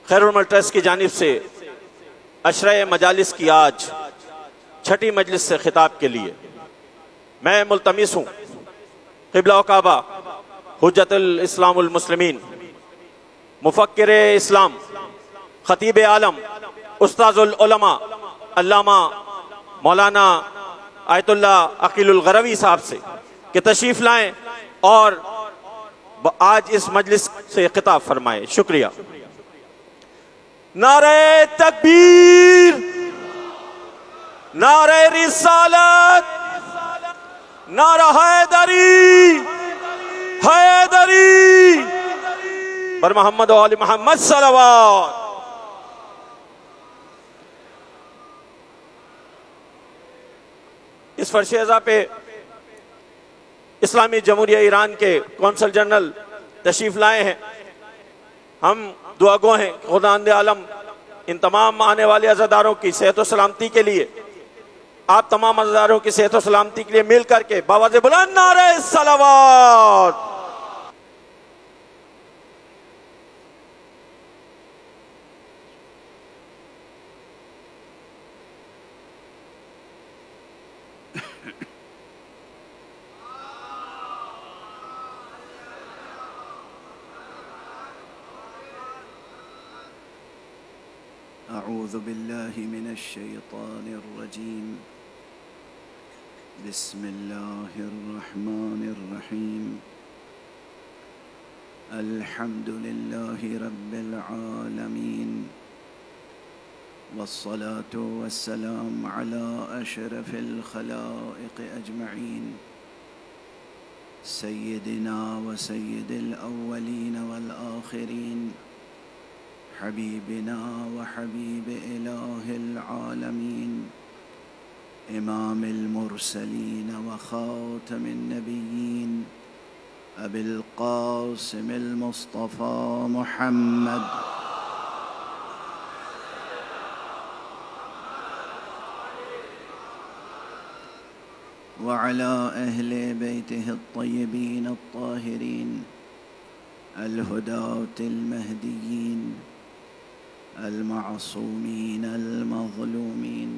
خیر العمل ٹرسٹ کی جانب سے عشرہ مجالس کی آج چھٹی مجلس سے خطاب کے لیے میں ملتمس ہوں قبلہ و کعبہ حجت الاسلام المسلمین مفکر اسلام خطیب عالم استاذ العلماء علامہ مولانا آیت اللہ عقیل الغروی صاحب سے کہ تشریف لائیں اور آج اس مجلس سے خطاب فرمائیں. شکریہ. نعرہ تکبیر، نعرہ رسالت، نعرہ حیدری، حیدری بر محمد و آل محمد صلوات. اس فرش ازا پہ اسلامی جمہوریہ ایران کے کونسل جنرل تشریف لائے ہیں. ہم دعا گو ہیں خداوند عالم ان تمام آنے والے عزاداروں کی صحت و سلامتی کے لیے، آپ تمام عزاداروں کی صحت و سلامتی کے لیے مل کر کے باواز بلند نعرہ صلوات. أعوذ بالله من الشيطان الرجيم. بسم الله الرحمن الرحيم. الحمد لله رب العالمين، والصلاة والسلام على أشرف الخلائق أجمعين، سيدنا وسيد الأولين والآخرين، حبيبنا وحبيب إله العالمين، إمام المرسلين وخاتم النبيين، أبي القاسم المصطفى محمد وعلى أهل بيته الطيبين الطاهرين الهداة المهديين المعصومين المظلومين،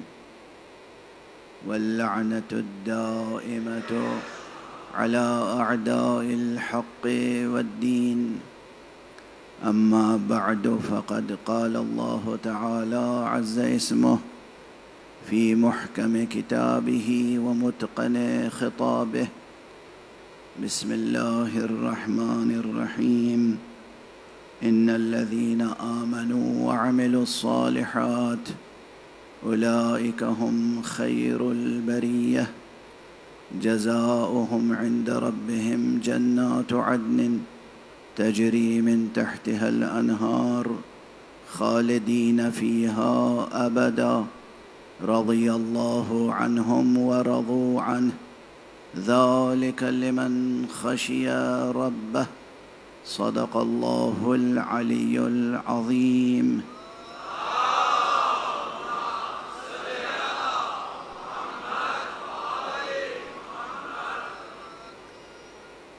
واللعنة الدائمة على أعداء الحق والدين. أما بعد، فقد قال الله تعالى عز اسمه في محكم كتابه ومتقن خطابه. بسم الله الرحمن الرحيم. إن الذين آمنوا وعملوا الصالحات أولئك هم خير البرية، جزاؤهم عند ربهم جنات عدن تجري من تحتها الأنهار خالدين فيها أبدا، رضي الله عنهم ورضوا عنه، ذلك لمن خشي ربه. صدق الله العلي العظيم.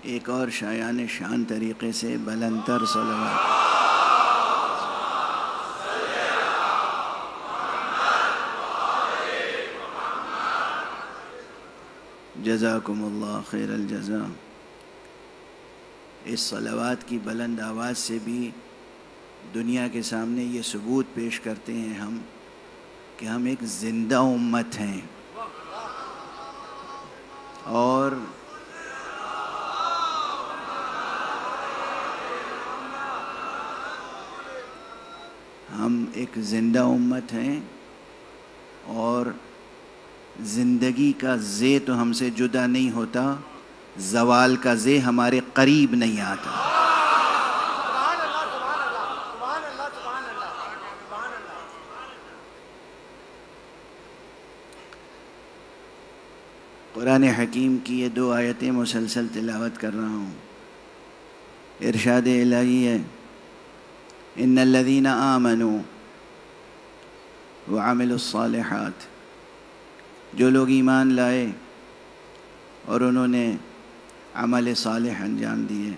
ایک اور شایان شان طریقے سے بلندتر صلوات. جزاکم اللہ خیر الجزا. اس صلوات کی بلند آواز سے بھی دنیا کے سامنے یہ ثبوت پیش کرتے ہیں ہم کہ ہم ایک زندہ امت ہیں، اور ہم ایک زندہ امت ہیں، اور زندگی کا زے تو ہم سے جدا نہیں ہوتا، زوال کا زے ہمارے قریب نہیں آتا. قرآن حکیم کی یہ 2 آیتیں مسلسل تلاوت کر رہا ہوں. ارشاد الہی ہے، ان الذین آمنوا وعملوا الصالحات، جو لوگ ایمان لائے اور انہوں نے عمل صالح انجام دیے،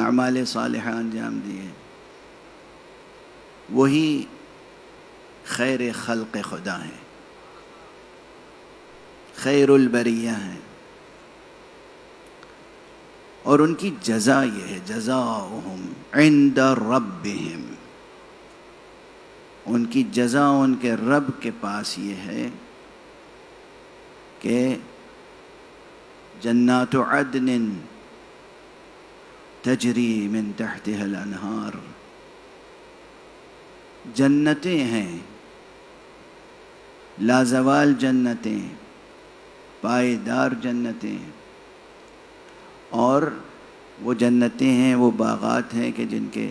اعمال صالحہ انجام دیے. وہی خیر خلق خدا ہیں، خیر البریہ ہیں، اور ان کی جزا یہ ہے، جزاؤہم عند ربہم، ان کی جزا ان کے رب کے پاس یہ ہے کہ جنات عدن تجری من تحتها الانہار، جنتیں ہیں، لازوال جنتیں، پائیدار جنتیں، اور وہ جنتیں ہیں، وہ باغات ہیں کہ جن کے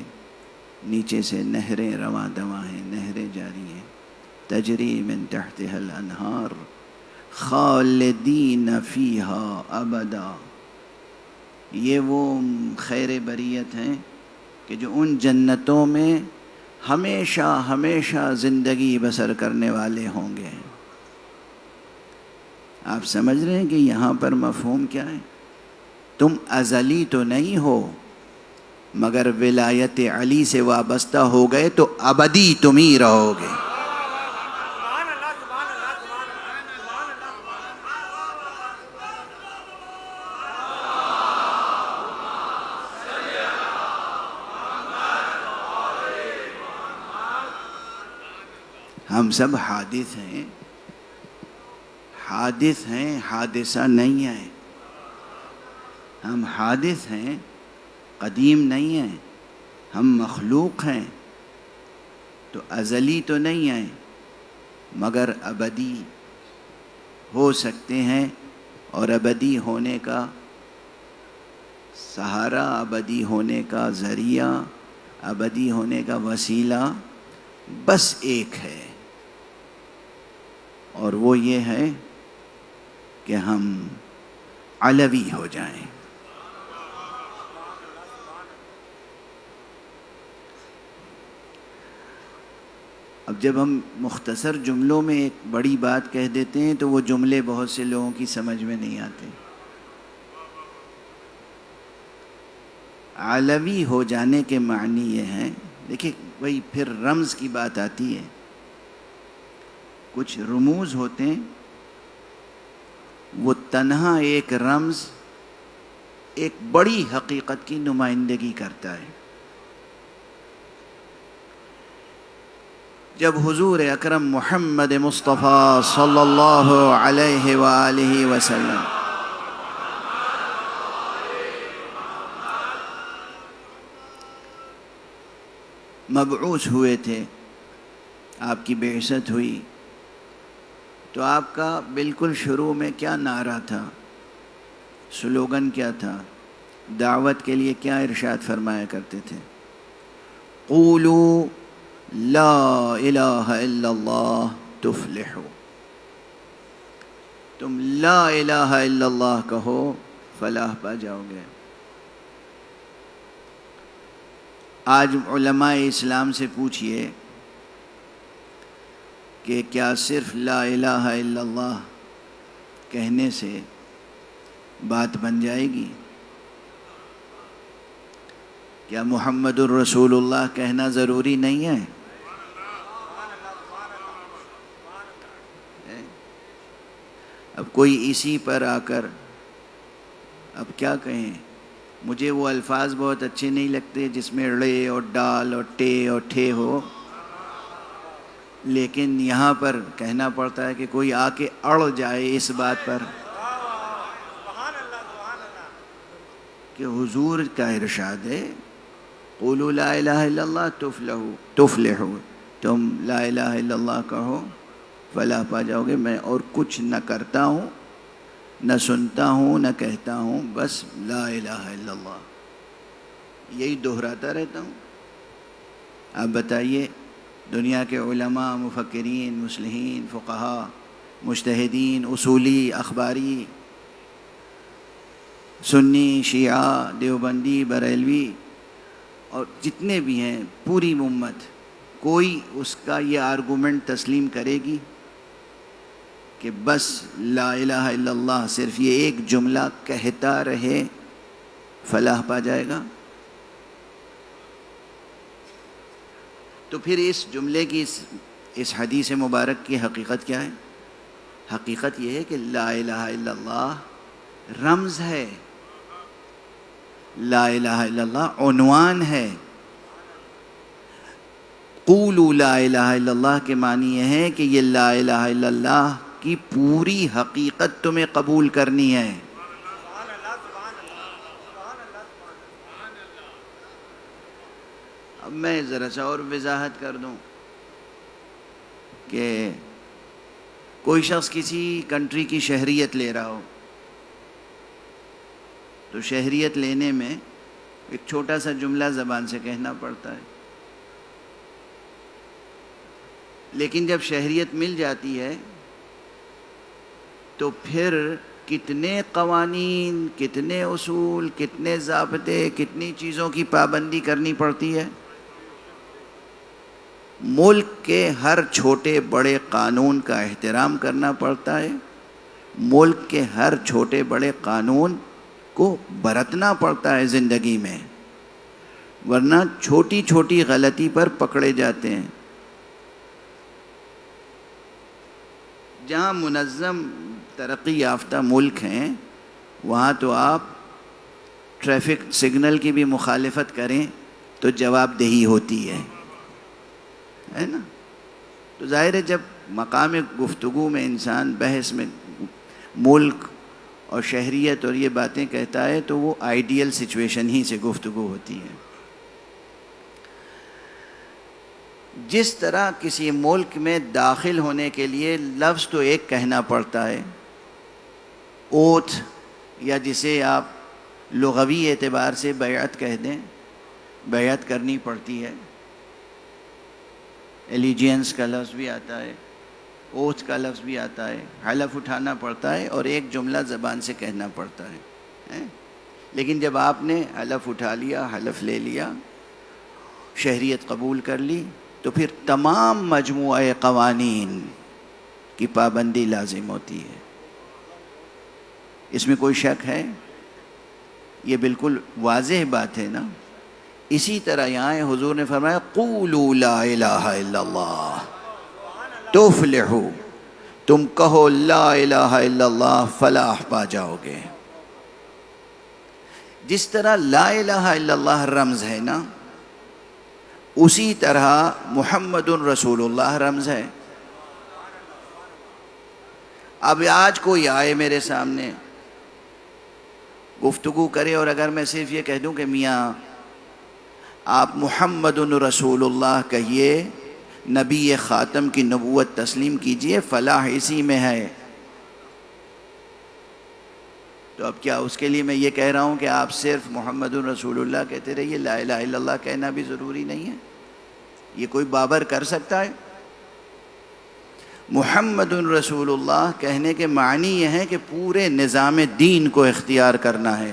نیچے سے نہریں رواں دواں ہیں، نہریں جاری ہیں، تجری من تحتها الانہار خالدین فیہا ابدا، یہ وہ خیر بریت ہیں کہ جو ان جنتوں میں ہمیشہ ہمیشہ زندگی بسر کرنے والے ہوں گے۔ آپ سمجھ رہے ہیں کہ یہاں پر مفہوم کیا ہے؟ تم ازلی تو نہیں ہو، مگر ولایت علی سے وابستہ ہو گئے تو ابدی تم ہی رہو گے۔ ہم سب حادث ہیں، حادث ہیں، حادثہ نہیں ہیں۔ ہم حادث ہیں، قدیم نہیں ہیں۔ ہم مخلوق ہیں تو ازلی تو نہیں ہیں، مگر ابدی ہو سکتے ہیں، اور ابدی ہونے کا سہارا، ابدی ہونے کا ذریعہ، ابدی ہونے کا وسیلہ بس ایک ہے، اور وہ یہ ہے کہ ہم علوی ہو جائیں۔ اب جب ہم مختصر جملوں میں ایک بڑی بات کہہ دیتے ہیں تو وہ جملے بہت سے لوگوں کی سمجھ میں نہیں آتے۔ علوی ہو جانے کے معنی یہ ہیں، دیکھیں وہی پھر رمز کی بات آتی ہے۔ کچھ رموز ہوتے ہیں، وہ تنہا ایک رمز ایک بڑی حقیقت کی نمائندگی کرتا ہے۔ جب حضور اکرم محمد مصطفیٰ صلی اللہ علیہ وآلہ وسلم مبعوث ہوئے تھے، آپ کی بعثت ہوئی، تو آپ کا بالکل شروع میں کیا نعرہ تھا، سلوگن کیا تھا، دعوت کے لیے کیا ارشاد فرمایا کرتے تھے؟ قولوا لا الہ الا اللہ تفلحوا، تم لا الہ الا اللہ کہو فلاح پا جاؤ گے۔ آج علماء اسلام سے پوچھئے کہ کیا صرف لا الہ الا اللہ کہنے سے بات بن جائے گی؟ کیا محمد الرسول اللہ کہنا ضروری نہیں ہے؟ اب کوئی اسی پر آ کر اب کیا کہیں؟ مجھے وہ الفاظ بہت اچھے نہیں لگتے جس میں ڑے اور ڈال اور ٹے اور ٹھے ہو، لیکن یہاں پر کہنا پڑتا ہے کہ کوئی آ کے اڑ جائے اس بات پر کہ حضور کا ارشاد ہے قولوا لا الہ الا اللہ تفلحوا، تم لا الہ الا اللہ کہو فلاح پا جاؤ گے۔ میں اور کچھ نہ کرتا ہوں، نہ سنتا ہوں، نہ کہتا ہوں، بس لا الہ الا اللہ یہی دہراتا رہتا ہوں۔ آپ بتائیے، دنیا کے علماء، مفکرین، مصلحین، فقہاء، مجتہدین، اصولی، اخباری، سنی، شیعہ، دیوبندی، بریلوی، اور جتنے بھی ہیں پوری امت، کوئی اس کا یہ آرگومنٹ تسلیم کرے گی کہ بس لا الہ الا اللہ صرف یہ ایک جملہ کہتا رہے فلاح پا جائے گا؟ تو پھر اس جملے کی اس حدیث مبارک کی حقیقت کیا ہے؟ حقیقت یہ ہے کہ لا الہ الا اللہ رمز ہے، لا الہ الا اللہ عنوان ہے۔ قولوا لا الہ الا اللہ کے معنی یہ ہے کہ یہ لا الہ الا اللہ کی پوری حقیقت تمہیں قبول کرنی ہے۔ اب میں ذرا سا اور وضاحت کر دوں کہ کوئی شخص کسی کنٹری کی شہریت لے رہا ہو تو شہریت لینے میں ایک چھوٹا سا جملہ زبان سے کہنا پڑتا ہے، لیکن جب شہریت مل جاتی ہے تو پھر کتنے قوانین، کتنے اصول، کتنے ضابطے، کتنی چیزوں کی پابندی کرنی پڑتی ہے۔ ملک کے ہر چھوٹے بڑے قانون کا احترام کرنا پڑتا ہے، ملک کے ہر چھوٹے بڑے قانون کو برتنا پڑتا ہے زندگی میں، ورنہ چھوٹی چھوٹی غلطی پر پکڑے جاتے ہیں۔ جہاں منظم ترقی یافتہ ملک ہیں وہاں تو آپ ٹریفک سگنل کی بھی مخالفت کریں تو جواب دہی ہوتی ہے نا۔ تو ظاہر ہے جب مقام گفتگو میں انسان بحث میں ملک اور شہریت اور یہ باتیں کہتا ہے تو وہ آئیڈیل سچویشن ہی سے گفتگو ہوتی ہے۔ جس طرح کسی ملک میں داخل ہونے کے لیے لفظ تو ایک کہنا پڑتا ہے، اوتھ، یا جسے آپ لغوی اعتبار سے بیعت کہہ دیں، بیعت کرنی پڑتی ہے، ایلیجینس کا لفظ بھی آتا ہے، اوتھ کا لفظ بھی آتا ہے، حلف اٹھانا پڑتا ہے اور ایک جملہ زبان سے کہنا پڑتا ہے۔ لیکن جب آپ نے حلف اٹھا لیا، حلف لے لیا، شہریت قبول کر لی، تو پھر تمام مجموعہ قوانین کی پابندی لازم ہوتی ہے۔ اس میں کوئی شک ہے؟ یہ بالکل واضح بات ہے نا۔ اسی طرح یہاں حضور نے فرمایا قولوا لا الہ الا اللہ تفلحوا، تم کہو لا الہ الا اللہ فلاح پا جاؤ گے۔ جس طرح لا الہ الا اللہ رمز ہے نا، اسی طرح محمد رسول اللہ رمز ہے۔ اب آج کوئی آئے میرے سامنے گفتگو کرے اور اگر میں صرف یہ کہہ دوں کہ میاں آپ محمد رسول اللہ کہیے، نبی خاتم کی نبوت تسلیم کیجئے، فلاح اسی میں ہے، تو اب کیا اس کے لیے میں یہ کہہ رہا ہوں کہ آپ صرف محمد رسول اللہ کہتے رہیے، لا الہ الا اللہ کہنا بھی ضروری نہیں ہے؟ یہ کوئی بابر کر سکتا ہے؟ محمد رسول اللہ کہنے کے معنی یہ ہے کہ پورے نظام دین کو اختیار کرنا ہے۔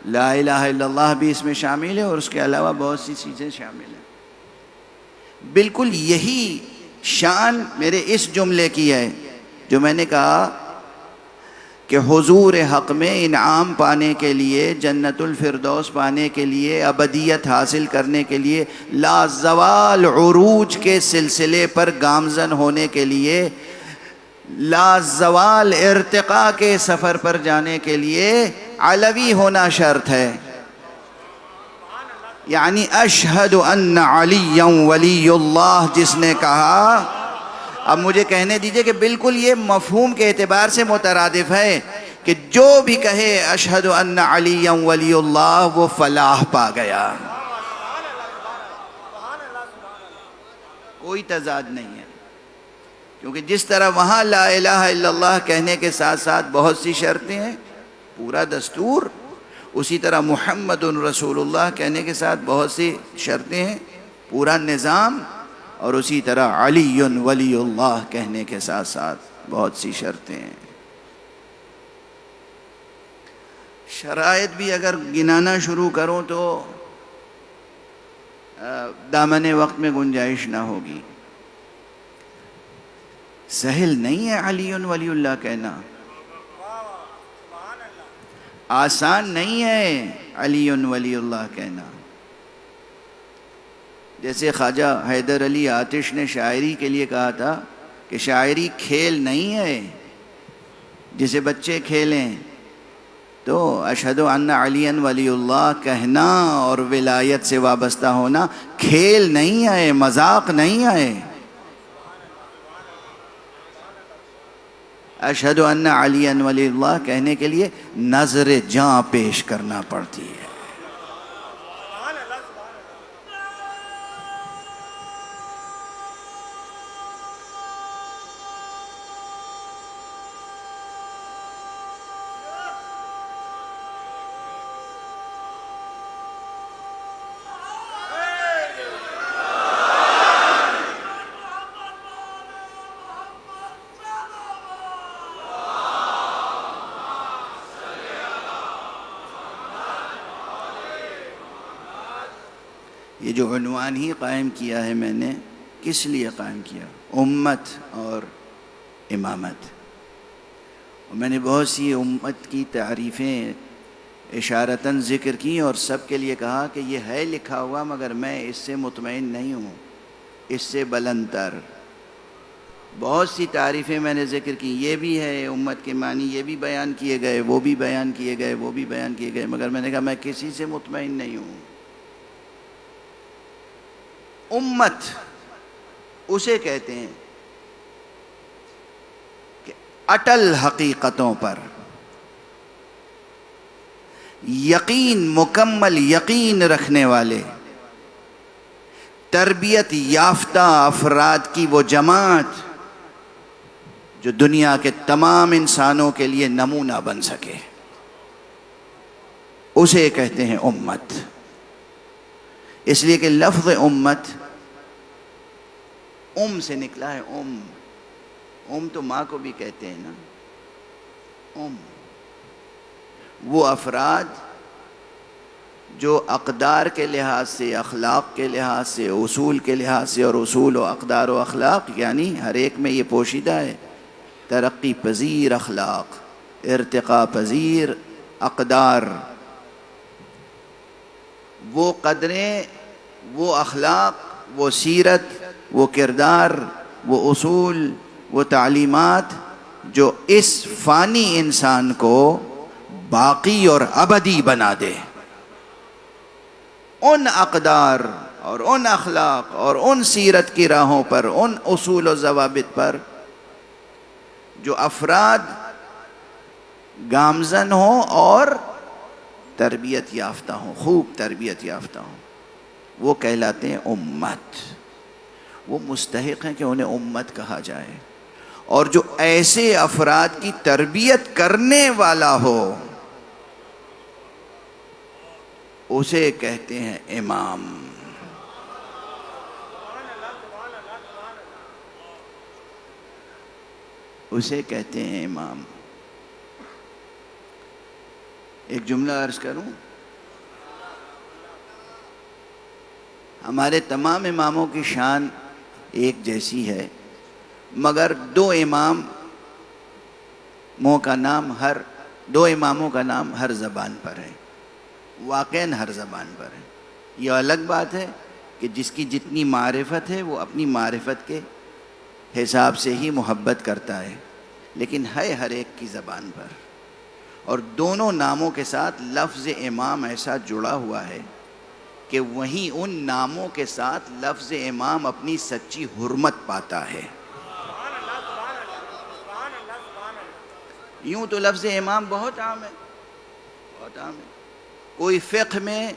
لا الہ الا اللہ بھی اس میں شامل ہے اور اس کے علاوہ بہت سی چیزیں شامل ہیں۔ بالکل یہی شان میرے اس جملے کی ہے جو میں نے کہا کہ حضور حق میں انعام پانے کے لیے، جنت الفردوس پانے کے لیے، ابدیت حاصل کرنے کے لیے، لا زوال عروج کے سلسلے پر گامزن ہونے کے لیے، لا زوال ارتقاء کے سفر پر جانے کے لیے علوی ہونا شرط ہے۔ یعنی اشہد ان علی ولی اللہ جس نے کہا، اب مجھے کہنے دیجئے کہ بالکل یہ مفہوم کے اعتبار سے مترادف ہے کہ جو بھی کہے اشہد ان علی ولی اللہ وہ فلاح پا گیا، کوئی تضاد نہیں ہے۔ کیونکہ جس طرح وہاں لا الہ الا اللہ کہنے کے ساتھ ساتھ بہت سی شرطیں ہیں، پورا دستور، اسی طرح محمد رسول اللہ کہنے کے ساتھ بہت سی شرطیں ہیں، پورا نظام، اور اسی طرح علی ولی اللہ کہنے کے ساتھ ساتھ بہت سی شرطیں ہیں۔ شرائط بھی اگر گنانا شروع کروں تو دامن وقت میں گنجائش نہ ہوگی۔ سہل نہیں ہے علی ولی اللہ کہنا، آسان نہیں ہے علی ولی اللہ کہنا، جیسے خواجہ حیدر علی آتش نے شاعری کے لیے کہا تھا کہ شاعری کھیل نہیں ہے جسے بچے کھیلیں، تو اشہد ان علی ولی اللہ کہنا اور ولایت سے وابستہ ہونا کھیل نہیں ہے، مذاق نہیں ہے۔ اشہد ان علی ولی اللہ کہنے کے لیے نظر جاں پیش کرنا پڑتی ہے۔ یہ جو عنوان ہی قائم کیا ہے میں نے، کس لیے قائم کیا؟ امت اور امامت۔ اور میں نے بہت سی امت کی تعریفیں اشارتاً ذکر کی اور سب کے لیے کہا کہ یہ ہے لکھا ہوا، مگر میں اس سے مطمئن نہیں ہوں، اس سے بلند تر بہت سی تعریفیں میں نے ذکر کی۔ یہ بھی ہے امت کے معنی، یہ بھی بیان کیے گئے، وہ بھی بیان کیے گئے، وہ بھی بیان کیے گئے، مگر میں نے کہا میں کسی سے مطمئن نہیں ہوں۔ امت اسے کہتے ہیں کہ اٹل حقیقتوں پر یقین، مکمل یقین رکھنے والے، تربیت یافتہ افراد کی وہ جماعت جو دنیا کے تمام انسانوں کے لیے نمونہ بن سکے، اسے کہتے ہیں امت۔ اس لیے کہ لفظ امت سے نکلا ہے۔ تو ماں کو بھی کہتے ہیں نا۔ وہ افراد جو اقدار کے لحاظ سے، اخلاق کے لحاظ سے، اصول کے لحاظ سے، اور اصول و اقدار و اخلاق یعنی ہر ایک میں یہ پوشیدہ ہے، ترقی پذیر اخلاق، ارتقاء پذیر اقدار، وہ قدریں، وہ اخلاق، وہ سیرت، وہ کردار، وہ اصول، وہ تعلیمات جو اس فانی انسان کو باقی اور ابدی بنا دے۔ ان اقدار اور ان اخلاق اور ان سیرت کی راہوں پر، ان اصول و ضوابط پر جو افراد گامزن ہوں اور تربیت یافتہ ہوں، خوب تربیت یافتہ ہوں، وہ کہلاتے ہیں امت۔ وہ مستحق ہیں کہ انہیں امت کہا جائے۔ اور جو ایسے افراد کی تربیت کرنے والا ہو اسے کہتے ہیں امام۔ اسے کہتے ہیں امام۔ ایک جملہ عرض کروں، ہمارے تمام اماموں کی شان ایک جیسی ہے، مگر دو اماموں کا نام ہر زبان پر ہے، واقعاً ہر زبان پر ہے۔ یہ الگ بات ہے کہ جس کی جتنی معرفت ہے وہ اپنی معرفت کے حساب سے ہی محبت کرتا ہے، لیکن ہے ہر ایک کی زبان پر۔ اور دونوں ناموں کے ساتھ لفظ امام ایسا جڑا ہوا ہے کہ وہیں ان ناموں کے ساتھ لفظ امام اپنی سچی حرمت پاتا ہے۔ یوں تو لفظ امام بہت عام ہے، بہت عام ہے۔ کوئی فقہ میں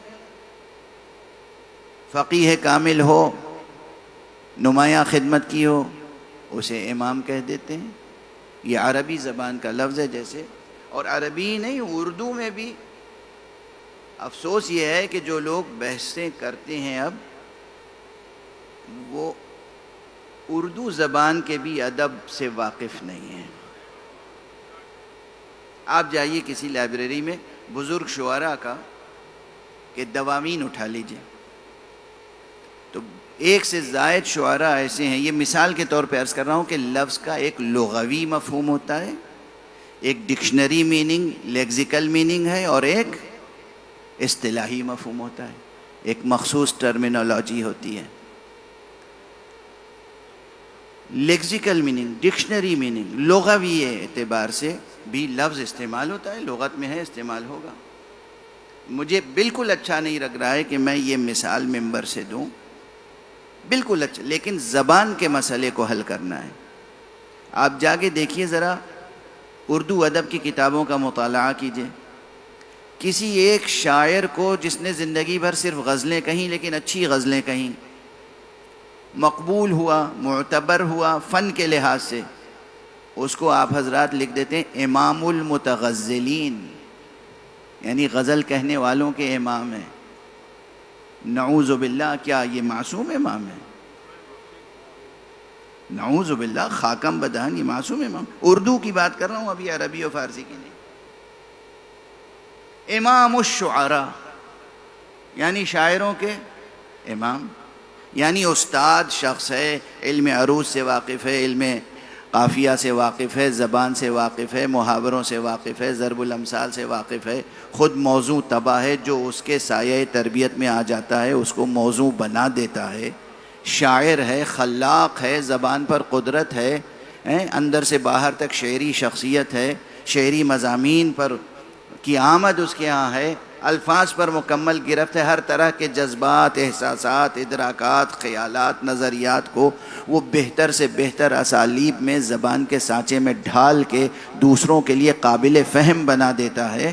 فقیہ کامل ہو، نمایاں خدمت کی ہو، اسے امام کہہ دیتے ہیں۔ یہ عربی زبان کا لفظ ہے جیسے، اور عربی نہیں، اردو میں بھی۔ افسوس یہ ہے کہ جو لوگ بحثیں کرتے ہیں اب، وہ اردو زبان کے بھی ادب سے واقف نہیں ہیں۔ آپ جائیے کسی لائبریری میں بزرگ شعراء کا کہ دواوین اٹھا لیجئے، تو ایک سے زائد شعراء ایسے ہیں۔ یہ مثال کے طور پہ عرض کر رہا ہوں کہ لفظ کا ایک لغوی مفہوم ہوتا ہے، ایک ڈکشنری میننگ، لیگزیکل میننگ ہے، اور ایک اصطلاحی مفہوم ہوتا ہے، ایک مخصوص ٹرمینالوجی ہوتی ہے۔ لیکسیکل میننگ، ڈکشنری میننگ، لغوی اعتبار سے بھی لفظ استعمال ہوتا ہے، لغت میں ہے، استعمال ہوگا۔ مجھے بالکل اچھا نہیں لگ رہا ہے کہ میں یہ مثال ممبر سے دوں، بالکل اچھا، لیکن زبان کے مسئلے کو حل کرنا ہے۔ آپ جا کے دیکھیے ذرا، اردو ادب کی کتابوں کا مطالعہ کیجئے، کسی ایک شاعر کو جس نے زندگی بھر صرف غزلیں کہیں، لیکن اچھی غزلیں کہیں، مقبول ہوا، معتبر ہوا فن کے لحاظ سے، اس کو آپ حضرات لکھ دیتے ہیں امام المتغزلین، یعنی غزل کہنے والوں کے امام ہیں۔ نعوذ باللہ، کیا یہ معصوم امام ہے؟ نعوذ باللہ، خاکم بدہن، یہ معصوم امام؟ اردو کی بات کر رہا ہوں ابھی، عربی و فارسی کی نہیں۔ امام الشعراء، یعنی شاعروں کے امام، یعنی استاد شخص ہے، علم عروض سے واقف ہے، علم قافیہ سے واقف ہے، زبان سے واقف ہے، محاوروں سے واقف ہے، ضرب الامثال سے واقف ہے، خود موضوع طبع ہے، جو اس کے سایہ تربیت میں آ جاتا ہے اس کو موضوع بنا دیتا ہے، شاعر ہے، خلاق ہے، زبان پر قدرت ہے، اندر سے باہر تک شعری شخصیت ہے، شعری مضامین پر کی آمد اس کے ہاں ہے، الفاظ پر مکمل گرفت ہے، ہر طرح کے جذبات، احساسات، ادراکات، خیالات، نظریات کو وہ بہتر سے بہتر اسالیب میں زبان کے سانچے میں ڈھال کے دوسروں کے لیے قابل فہم بنا دیتا ہے۔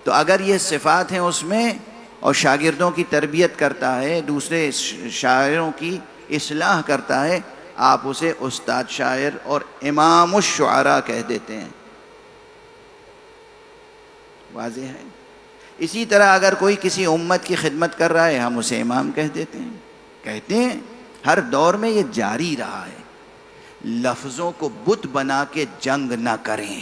تو اگر یہ صفات ہیں اس میں، اور شاگردوں کی تربیت کرتا ہے، دوسرے شاعروں کی اصلاح کرتا ہے، آپ اسے استاد شاعر اور امام الشعراء کہہ دیتے ہیں۔ واضح ہے؟ اسی طرح اگر کوئی کسی امت کی خدمت کر رہا ہے، ہم اسے امام کہہ دیتے ہیں۔ کہتے ہیں ہر دور میں یہ جاری رہا ہے، لفظوں کو بت بنا کے جنگ نہ کریں۔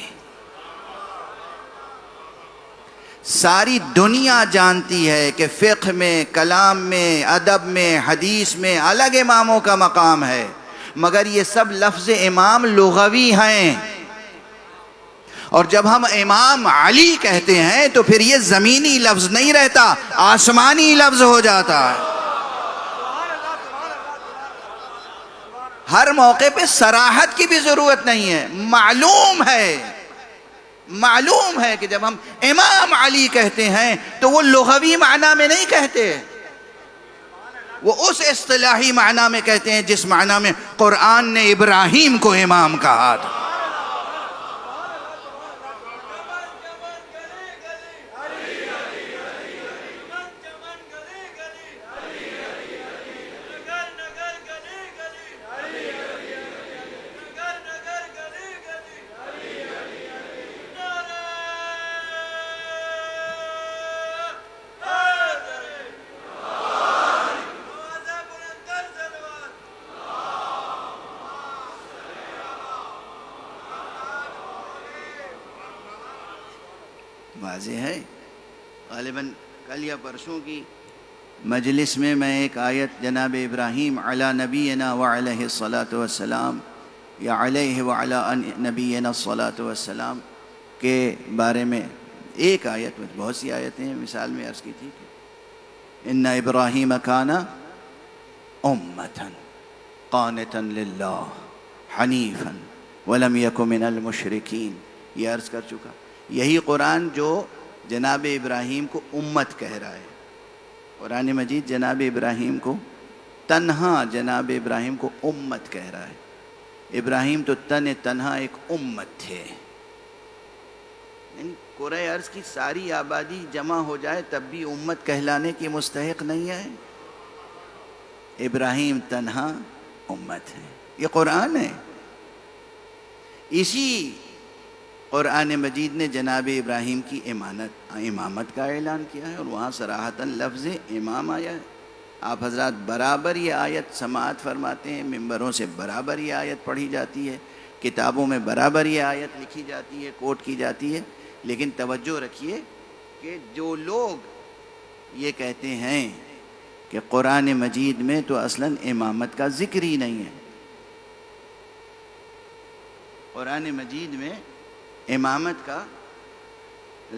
ساری دنیا جانتی ہے کہ فقہ میں، کلام میں، ادب میں، حدیث میں الگ اماموں کا مقام ہے، مگر یہ سب لفظ امام لغوی ہیں، اور جب ہم امام علی کہتے ہیں تو پھر یہ زمینی لفظ نہیں رہتا، آسمانی لفظ ہو جاتا ہے۔ ہر موقع پہ صراحت کی بھی ضرورت نہیں ہے، معلوم ہے کہ جب ہم امام علی کہتے ہیں تو وہ لغوی معنی میں نہیں کہتے، وہ اس اصطلاحی معنی میں کہتے ہیں جس معنی میں قرآن نے ابراہیم کو امام کہا تھا۔ واضح ہے؟ غالباً کل یا پرسوں کی مجلس میں ایک آیت جناب ابراہیم علی نبینا وعلیہ الصلاۃ والسلام، یا علیہ وعلی نبینا الصلاۃ والسلام کے بارے میں ایک آیت میں، بہت سی آیتیں ہیں، مثال میں عرض کی تھی کہ ان ابراہیم کان امۃ قانتا للہ حنیفا ولم یک من المشرکین، یہ عرض کر چکا۔ یہی قرآن جو جناب ابراہیم کو امت کہہ رہا ہے، قرآن مجید جناب ابراہیم کو تنہا، جناب ابراہیم کو امت کہہ رہا ہے۔ ابراہیم تو تنہا ایک امت تھے، قرۂ ارض کی ساری آبادی جمع ہو جائے تب بھی امت کہلانے کی مستحق نہیں ہے۔ ابراہیم تنہا امت ہے، یہ قرآن ہے۔ اسی قرآن مجید نے جناب ابراہیم کی امامت کا اعلان کیا ہے، اور وہاں صراحتاً لفظ امام آیا ہے۔ آپ حضرات برابر یہ آیت سماعت فرماتے ہیں، ممبروں سے برابر یہ آیت پڑھی جاتی ہے، کتابوں میں برابر یہ آیت لکھی جاتی ہے، کوٹ کی جاتی ہے، لیکن توجہ رکھیے کہ جو لوگ یہ کہتے ہیں کہ قرآن مجید میں تو اصلاً امامت کا ذکر ہی نہیں ہے، قرآن مجید میں امامت کا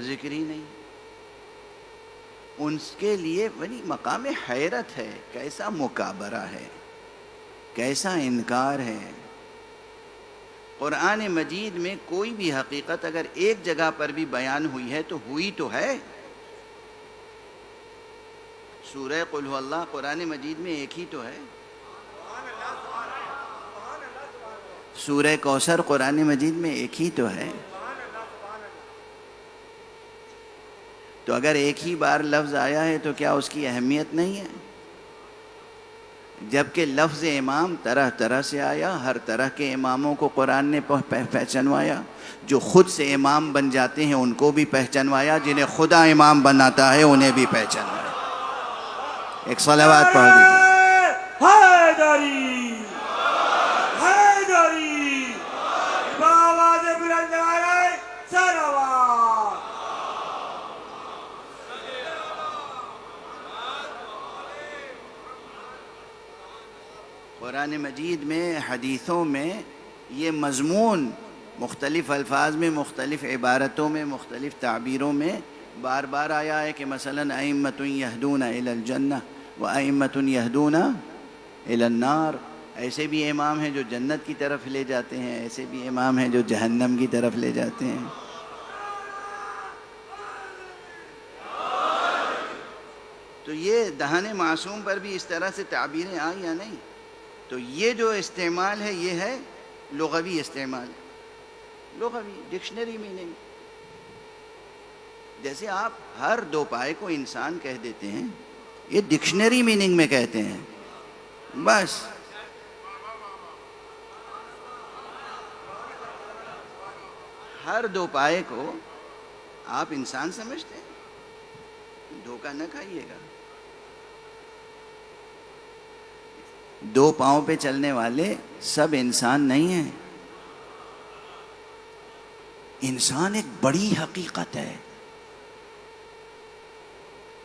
ذکر ہی نہیں، ان کے لیے بڑی مقام حیرت ہے، کیسا مکابرہ ہے، کیسا انکار ہے، قرآن مجید میں کوئی بھی حقیقت اگر ایک جگہ پر بھی بیان ہوئی ہے تو ہوئی تو ہے. سورہ قل هو اللہ قرآن مجید میں ایک ہی تو ہے. سورہ کوثر قرآن مجید میں ایک ہی تو ہے. تو اگر ایک ہی بار لفظ آیا ہے تو کیا اس کی اہمیت نہیں ہے؟ جبکہ لفظ امام طرح طرح سے آیا، ہر طرح کے اماموں کو قرآن نے پہچنوایا. جو خود سے امام بن جاتے ہیں ان کو بھی پہچنوایا، جنہیں خدا امام بناتا ہے انہیں بھی پہچنوایا. ایک صلوات پڑھ دیجیے. حیدری حیدری بآواز بلند علیہ صلوات. قرآن مجید میں، حدیثوں میں یہ مضمون مختلف الفاظ میں، مختلف عبارتوں میں، مختلف تعبیروں میں بار بار آیا ہے کہ مثلا ائمۃ یہدون الی الجنہ و ائمۃ یہدون الی النار. ایسے بھی امام ہیں جو جنت کی طرف لے جاتے ہیں، ایسے بھی امام ہیں جو جہنم کی طرف لے جاتے ہیں. تو یہ دہن معصوم پر بھی اس طرح سے تعبیریں آئیں یا نہیں؟ تو یہ جو استعمال ہے یہ ہے لغوی استعمال، لغوی ڈکشنری میننگ. جیسے آپ ہر دو پائے کو انسان کہہ دیتے ہیں، یہ ڈکشنری میننگ میں کہتے ہیں بس. ہر دو پائے کو آپ انسان سمجھتے ہیں، دھوکہ نہ کھائیے گا. دو پاؤں پہ چلنے والے سب انسان نہیں ہیں. انسان ایک بڑی حقیقت ہے.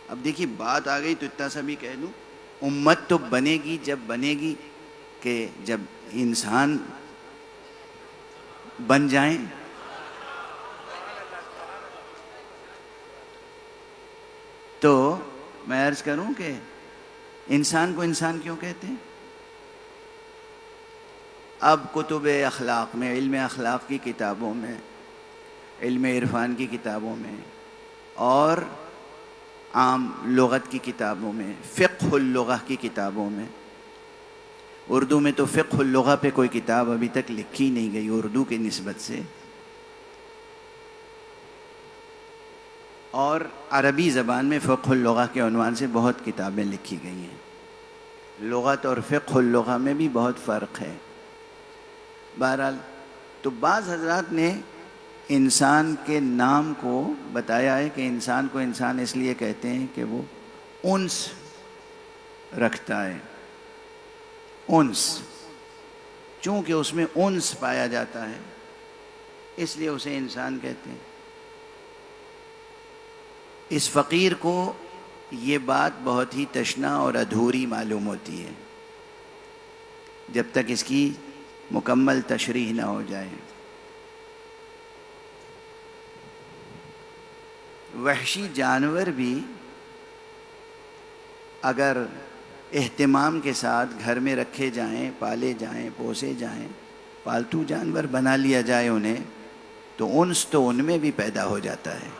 اب دیکھیے بات آ گئی تو اتنا سا بھی کہہ دوں، امت تو بنے گی جب بنے گی کہ جب انسان بن جائیں. تو میں عرض کروں کہ انسان کو انسان کیوں کہتے ہیں؟ اب کتب اخلاق میں، علم اخلاق کی کتابوں میں، علم عرفان کی کتابوں میں، اور عام لغت کی کتابوں میں، فقہ اللغہ کی کتابوں میں، اردو میں تو فقہ اللغہ پہ کوئی کتاب ابھی تک لکھی نہیں گئی اردو کی نسبت سے، اور عربی زبان میں فقہ اللغہ کے عنوان سے بہت کتابیں لکھی گئی ہیں. لغت اور فقہ اللغہ میں بھی بہت فرق ہے. بہرحال تو بعض حضرات نے انسان کے نام کو بتایا ہے کہ انسان کو انسان اس لیے کہتے ہیں کہ وہ انس رکھتا ہے. انس، چونکہ اس میں انس پایا جاتا ہے اس لیے اسے انسان کہتے ہیں. اس فقیر کو یہ بات بہت ہی تشنہ اور ادھوری معلوم ہوتی ہے جب تک اس کی مکمل تشریح نہ ہو جائے. وحشی جانور بھی اگر اہتمام کے ساتھ گھر میں رکھے جائیں، پالے جائیں، پوسے جائیں، پالتو جانور بنا لیا جائے انہیں، تو انس تو ان میں بھی پیدا ہو جاتا ہے.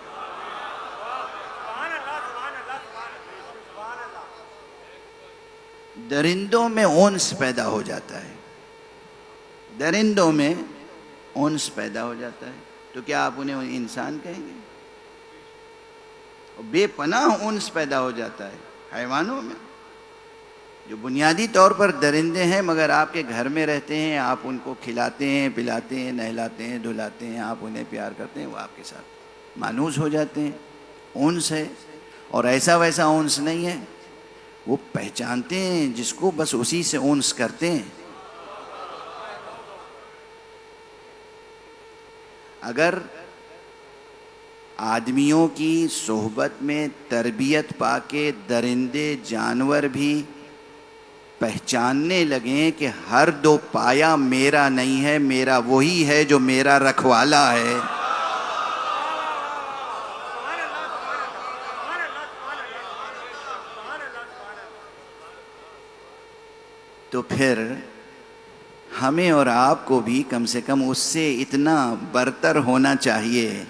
درندوں میں انس پیدا ہو جاتا ہے، درندوں میں انس پیدا ہو جاتا ہے. تو کیا آپ انہیں انسان کہیں گے؟ بے پناہ انس پیدا ہو جاتا ہے حیوانوں میں، جو بنیادی طور پر درندے ہیں مگر آپ کے گھر میں رہتے ہیں، آپ ان کو کھلاتے ہیں، پلاتے ہیں، نہلاتے ہیں، دھلاتے ہیں، آپ انہیں پیار کرتے ہیں، وہ آپ کے ساتھ مانوس ہو جاتے ہیں. انس ہے، اور ایسا ویسا انس نہیں ہے، وہ پہچانتے ہیں جس کو، بس اسی سے انس کرتے ہیں. اگر آدمیوں کی صحبت میں تربیت پا کے درندے جانور بھی پہچاننے لگیں کہ ہر دو پایا میرا نہیں ہے، میرا وہی ہے جو میرا رکھوالا ہے، تو پھر ہمیں اور آپ کو بھی کم سے کم اس سے اتنا برتر ہونا چاہیے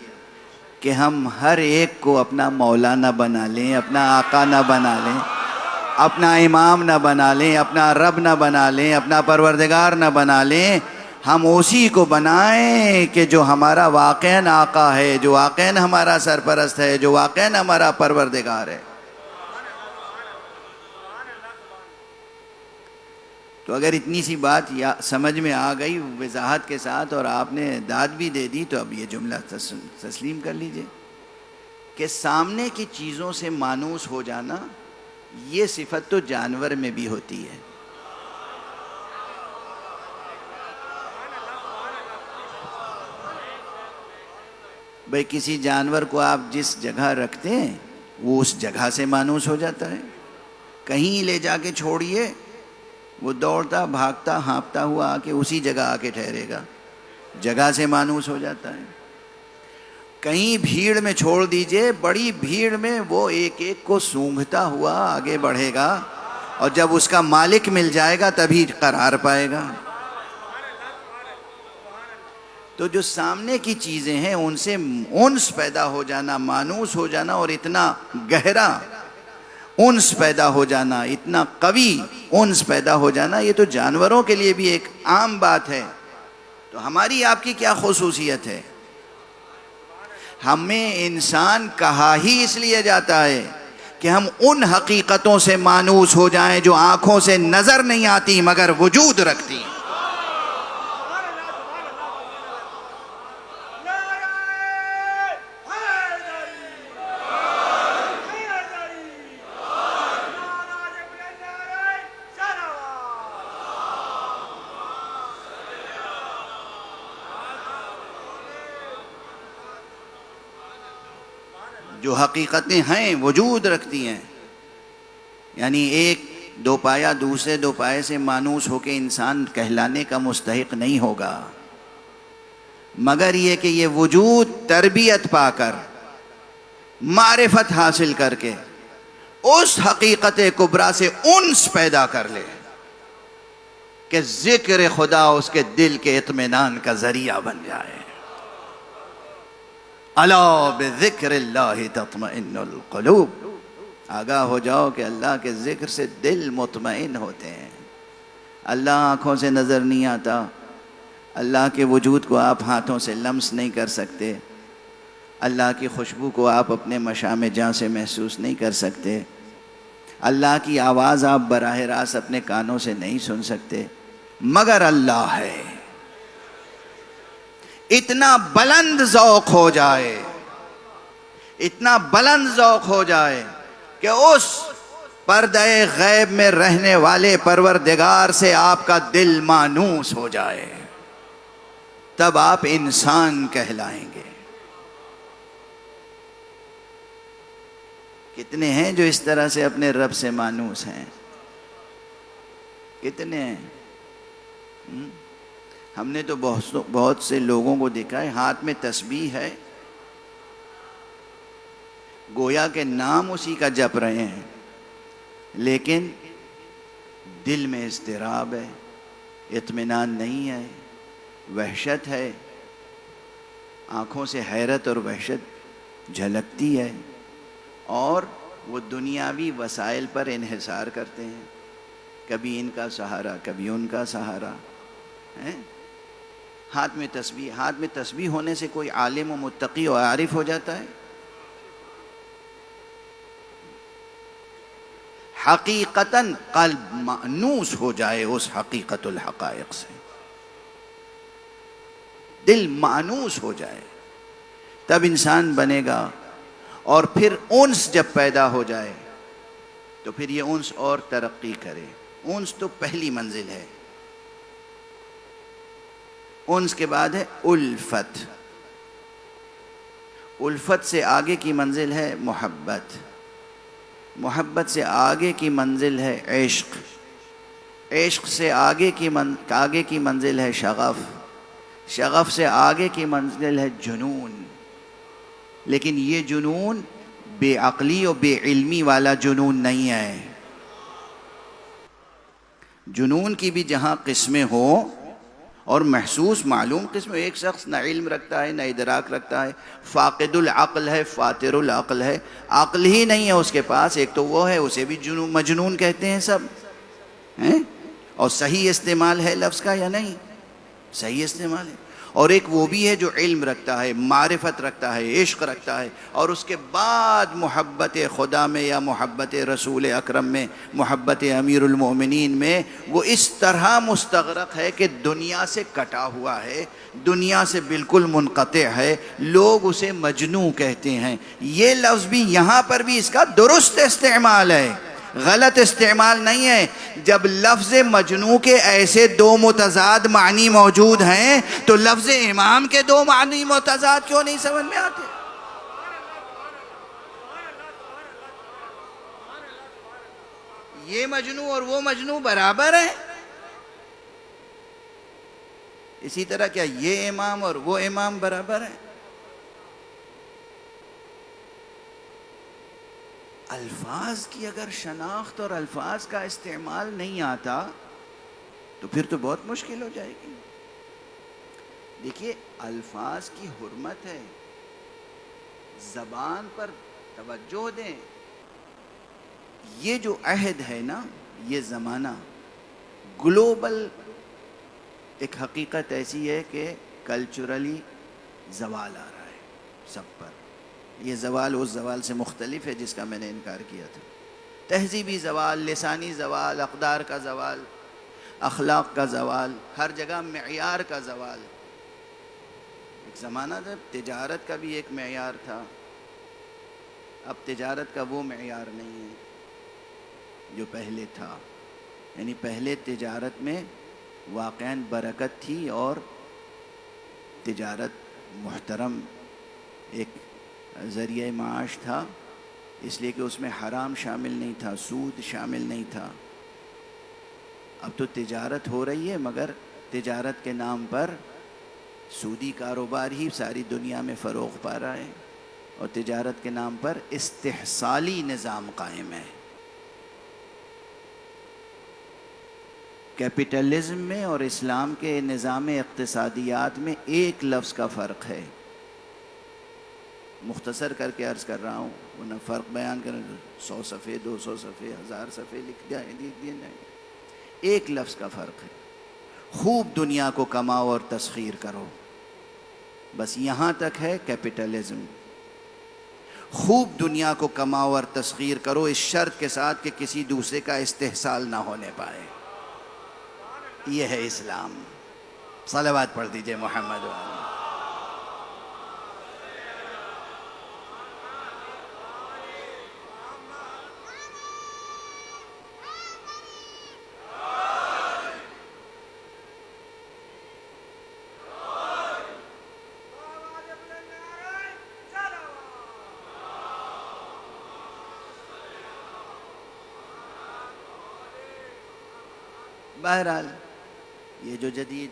کہ ہم ہر ایک کو اپنا مولا نہ بنا لیں، اپنا آقا نہ بنا لیں، اپنا امام نہ بنا لیں، اپنا رب نہ بنا لیں، اپنا پروردگار نہ بنا لیں. ہم اسی کو بنائیں کہ جو ہمارا واقعاً آقا ہے، جو واقعاً ہمارا سرپرست ہے، جو واقعاً ہمارا پروردگار ہے. تو اگر اتنی سی بات سمجھ میں آ گئی وضاحت کے ساتھ اور آپ نے داد بھی دے دی، تو اب یہ جملہ تسلیم کر لیجئے کہ سامنے کی چیزوں سے مانوس ہو جانا، یہ صفت تو جانور میں بھی ہوتی ہے. بھئی کسی جانور کو آپ جس جگہ رکھتے ہیں وہ اس جگہ سے مانوس ہو جاتا ہے. کہیں لے جا کے چھوڑیے، وہ دوڑتا بھاگتا ہانپتا ہوا آ کے اسی جگہ آ کے ٹھہرے گا، جگہ سے مانوس ہو جاتا ہے. کہیں بھیڑ میں چھوڑ دیجئے، بڑی بھیڑ میں وہ ایک ایک کو سونگھتا ہوا آگے بڑھے گا، اور جب اس کا مالک مل جائے گا تبھی قرار پائے گا. تو جو سامنے کی چیزیں ہیں ان سے انس پیدا ہو جانا، مانوس ہو جانا، اور اتنا گہرا انس پیدا ہو جانا، اتنا قوی انس پیدا ہو جانا، یہ تو جانوروں کے لیے بھی ایک عام بات ہے. تو ہماری آپ کی کیا خصوصیت ہے؟ ہمیں انسان کہا ہی اس لیے جاتا ہے کہ ہم ان حقیقتوں سے مانوس ہو جائیں جو آنکھوں سے نظر نہیں آتی مگر وجود رکھتی ہیں. جو حقیقتیں ہیں وجود رکھتی ہیں. یعنی ایک دو پایا دوسرے دو پائے سے مانوس ہو کے انسان کہلانے کا مستحق نہیں ہوگا، مگر یہ کہ یہ وجود تربیت پا کر، معرفت حاصل کر کے اس حقیقت کبریٰ سے انس پیدا کر لے کہ ذکر خدا اس کے دل کے اطمینان کا ذریعہ بن جائے. الا بذکر اللہ تطمئن القلوب. آگاہ ہو جاؤ کہ اللہ کے ذکر سے دل مطمئن ہوتے ہیں. اللہ آنکھوں سے نظر نہیں آتا، اللہ کے وجود کو آپ ہاتھوں سے لمس نہیں کر سکتے، اللہ کی خوشبو کو آپ اپنے مشام جاں سے محسوس نہیں کر سکتے، اللہ کی آواز آپ براہ راست اپنے کانوں سے نہیں سن سکتے، مگر اللہ ہے. اتنا بلند ذوق ہو جائے، اتنا بلند ذوق ہو جائے کہ اس پردہ غیب میں رہنے والے پروردگار سے آپ کا دل مانوس ہو جائے، تب آپ انسان کہلائیں گے. کتنے ہیں جو اس طرح سے اپنے رب سے مانوس ہیں؟ کتنے ہیں؟ ہم نے تو بہت سے لوگوں کو دیکھا ہے ہاتھ میں تسبیح ہے، گویا کہ نام اسی کا جپ رہے ہیں، لیکن دل میں اضطراب ہے، اطمینان نہیں ہے، وحشت ہے، آنکھوں سے حیرت اور وحشت جھلکتی ہے، اور وہ دنیاوی وسائل پر انحصار کرتے ہیں. کبھی ان کا سہارا، کبھی ان کا سہارا. ہاتھ میں تسبیح ہونے سے کوئی عالم و متقی و عارف ہو جاتا ہے؟ حقیقتاً قلب مانوس ہو جائے اس حقیقت الحقائق سے، دل مانوس ہو جائے، تب انسان بنے گا. اور پھر انس جب پیدا ہو جائے تو پھر یہ انس اور ترقی کرے. انس تو پہلی منزل ہے. انس کے بعد ہے الفت. الفت سے آگے کی منزل ہے محبت. محبت سے آگے کی منزل ہے عشق. عشق سے آگے کی منزل ہے شغف. شغف سے آگے کی منزل ہے جنون. لیکن یہ جنون بے عقلی اور بے علمی والا جنون نہیں ہے. جنون کی بھی جہاں قسمیں ہوں اور محسوس معلوم قسم. ایک شخص نہ علم رکھتا ہے نہ ادراک رکھتا ہے، فاقد العقل ہے، فاتر العقل ہے، عقل ہی نہیں ہے اس کے پاس. ایک تو وہ ہے، اسے بھی مجنون کہتے ہیں سب ہیں. اور صحیح استعمال ہے لفظ کا یا نہیں؟ صحیح استعمال ہے. اور ایک وہ بھی ہے جو علم رکھتا ہے، معرفت رکھتا ہے، عشق رکھتا ہے، اور اس کے بعد محبت خدا میں یا محبت رسول اکرم میں، محبت امیر المومنین میں وہ اس طرح مستغرق ہے کہ دنیا سے کٹا ہوا ہے، دنیا سے بالکل منقطع ہے. لوگ اسے مجنوں کہتے ہیں. یہ لفظ بھی یہاں پر بھی اس کا درست استعمال ہے، غلط استعمال نہیں ہے. جب لفظ مجنوں کے ایسے دو متضاد معنی موجود ہیں تو لفظ امام کے دو معنی متضاد کیوں نہیں سمجھ میں آتے؟ یہ مجنوں اور وہ مجنوں برابر ہیں؟ اسی طرح کیا یہ امام اور وہ امام برابر ہیں؟ الفاظ کی اگر شناخت اور الفاظ کا استعمال نہیں آتا تو پھر تو بہت مشکل ہو جائے گی. دیکھیے الفاظ کی حرمت ہے، زبان پر توجہ دیں. یہ جو عہد ہے نا، یہ زمانہ گلوبل ایک حقیقت ایسی ہے کہ کلچرلی زوال آ رہا ہے سب پر. یہ زوال اس زوال سے مختلف ہے جس کا میں نے انکار کیا تھا. تہذیبی زوال، لسانی زوال، اقدار کا زوال، اخلاق کا زوال، ہر جگہ معیار کا زوال. ایک زمانہ تھا تجارت کا بھی ایک معیار تھا، اب تجارت کا وہ معیار نہیں ہے جو پہلے تھا. یعنی پہلے تجارت میں واقعاً برکت تھی اور تجارت محترم ایک ذریعہ معاش تھا، اس لیے کہ اس میں حرام شامل نہیں تھا، سود شامل نہیں تھا. اب تو تجارت ہو رہی ہے مگر تجارت کے نام پر سودی کاروبار ہی ساری دنیا میں فروغ پا رہا ہے، اور تجارت کے نام پر استحصالی نظام قائم ہے. کیپٹلزم میں اور اسلام کے نظام اقتصادیات میں ایک لفظ کا فرق ہے. مختصر کر کے عرض کر رہا ہوں، ورنہ فرق بیان کریں 100 صفحے 200 صفحے 1000 صفحے لکھ دیے جائیں. ایک لفظ کا فرق ہے، خوب دنیا کو کماؤ اور تسخیر کرو، بس یہاں تک ہے کیپٹلزم. خوب دنیا کو کماؤ اور تسخیر کرو اس شرط کے ساتھ کہ کسی دوسرے کا استحصال نہ ہونے پائے. یہ ہے اسلام. صلوات پڑھ دیجئے محمد وآلہ. بہرحال یہ جو جدید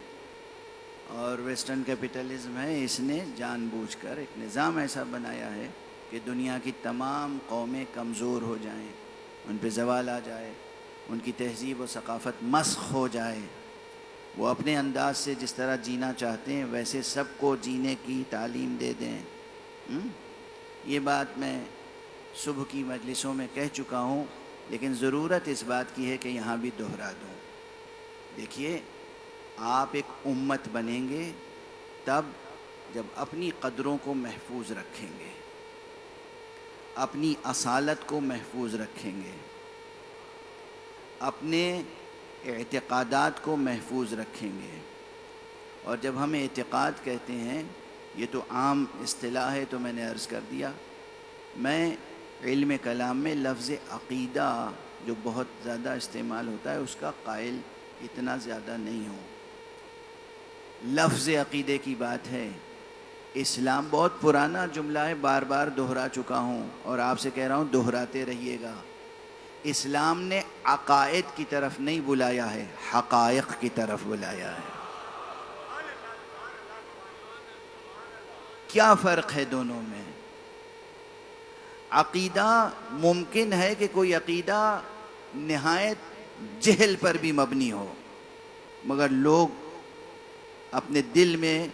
اور ویسٹرن کیپٹلزم ہے، اس نے جان بوجھ کر ایک نظام ایسا بنایا ہے کہ دنیا کی تمام قومیں کمزور ہو جائیں، ان پہ زوال آ جائے، ان کی تہذیب و ثقافت مسخ ہو جائے. وہ اپنے انداز سے جس طرح جینا چاہتے ہیں ویسے سب کو جینے کی تعلیم دے دیں. یہ بات میں صبح کی مجلسوں میں کہہ چکا ہوں، لیکن ضرورت اس بات کی ہے کہ یہاں بھی دہرا دوں. دیکھیے آپ ایک امت بنیں گے تب جب اپنی قدروں کو محفوظ رکھیں گے، اپنی اصالت کو محفوظ رکھیں گے، اپنے اعتقادات کو محفوظ رکھیں گے. اور جب ہم اعتقاد کہتے ہیں، یہ تو عام اصطلاح ہے تو میں نے عرض کر دیا. میں علم کلام میں لفظ عقیدہ جو بہت زیادہ استعمال ہوتا ہے اس کا قائل اتنا زیادہ نہیں ہوں. لفظ عقیدے کی بات ہے. اسلام بہت پرانا جملہ ہے، بار بار دہرا چکا ہوں اور آپ سے کہہ رہا ہوں دہراتے رہیے گا. اسلام نے عقائد کی طرف نہیں بلایا ہے، حقائق کی طرف بلایا ہے. کیا فرق ہے دونوں میں؟ عقیدہ ممکن ہے کہ کوئی عقیدہ نہایت جہل پر بھی مبنی ہو، مگر لوگ اپنے دل میں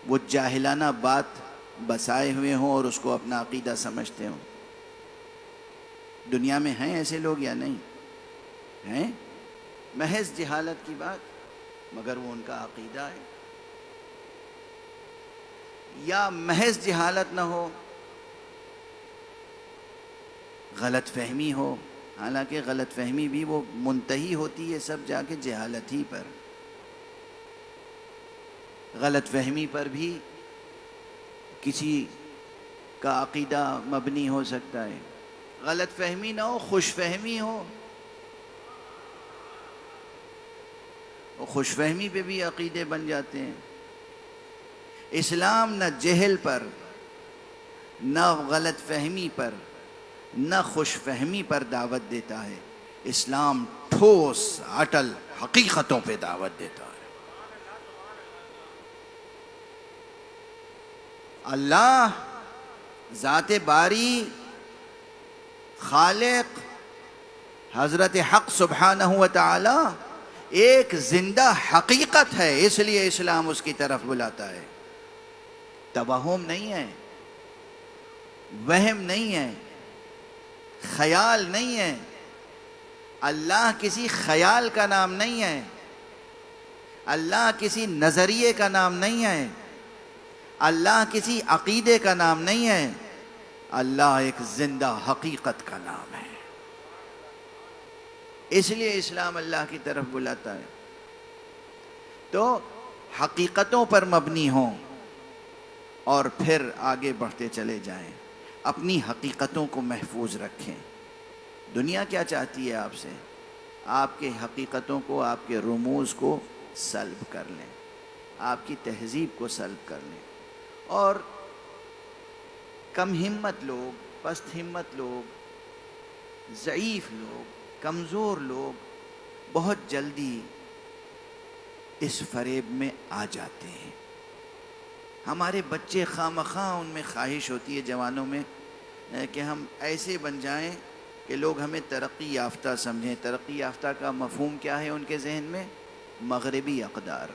وہ جاہلانہ بات بسائے ہوئے ہوں اور اس کو اپنا عقیدہ سمجھتے ہوں. دنیا میں ہیں ایسے لوگ یا نہیں ہیں؟ محض جہالت کی بات مگر وہ ان کا عقیدہ ہے. یا محض جہالت نہ ہو، غلط فہمی ہو، حالانکہ غلط فہمی بھی وہ منتہی ہوتی ہے سب جا کے جہالت ہی پر. غلط فہمی پر بھی کسی کا عقیدہ مبنی ہو سکتا ہے. غلط فہمی نہ ہو، خوش فہمی ہو، خوش فہمی پہ بھی عقیدے بن جاتے ہیں. اسلام نہ جہل پر، نہ غلط فہمی پر، نہ خوش فہمی پر دعوت دیتا ہے. اسلام ٹھوس اٹل حقیقتوں پہ دعوت دیتا ہے. اللہ ذات باری خالق حضرت حق سبحانہ و تعالی ایک زندہ حقیقت ہے، اس لیے اسلام اس کی طرف بلاتا ہے. توہم نہیں ہے، وہم نہیں ہے، خیال نہیں ہے. اللہ کسی خیال کا نام نہیں ہے، اللہ کسی نظریے کا نام نہیں ہے، اللہ کسی عقیدے کا نام نہیں ہے. اللہ ایک زندہ حقیقت کا نام ہے. اس لیے اسلام اللہ کی طرف بلاتا ہے. تو حقیقتوں پر مبنی ہوں اور پھر آگے بڑھتے چلے جائیں. اپنی حقیقتوں کو محفوظ رکھیں. دنیا کیا چاہتی ہے آپ سے؟ آپ کے حقیقتوں کو، آپ کے رموز کو سلب کر لیں، آپ کی تہذیب کو سلب کر لیں. اور کم ہمت لوگ، پست ہمت لوگ، ضعیف لوگ، کمزور لوگ بہت جلدی اس فریب میں آ جاتے ہیں. ہمارے بچے خواہ ان میں خواہش ہوتی ہے جوانوں میں کہ ہم ایسے بن جائیں کہ لوگ ہمیں ترقی یافتہ سمجھیں. ترقی یافتہ کا مفہوم کیا ہے ان کے ذہن میں؟ مغربی اقدار.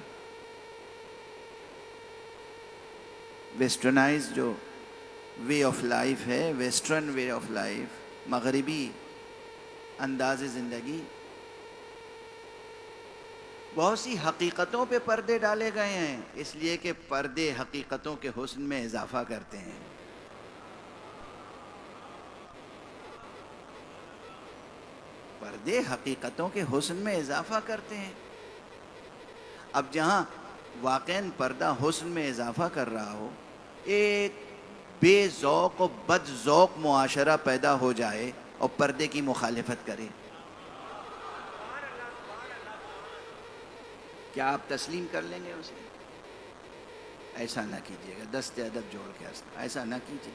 ویسٹرنائز جو وے آف لائف ہے، ویسٹرن وے آف لائف، مغربی انداز زندگی، بہت سی حقیقتوں پہ پردے ڈالے گئے ہیں، اس لیے کہ پردے حقیقتوں کے حسن میں اضافہ کرتے ہیں. پردے حقیقتوں کے حسن میں اضافہ کرتے ہیں. اب جہاں واقعاً پردہ حسن میں اضافہ کر رہا ہو، ایک بے ذوق و بد ذوق معاشرہ پیدا ہو جائے اور پردے کی مخالفت کرے، کیا آپ تسلیم کر لیں گے اسے؟ ایسا نہ کیجیے گا. دست ادب جوڑ کے ایسا نہ کیجیے.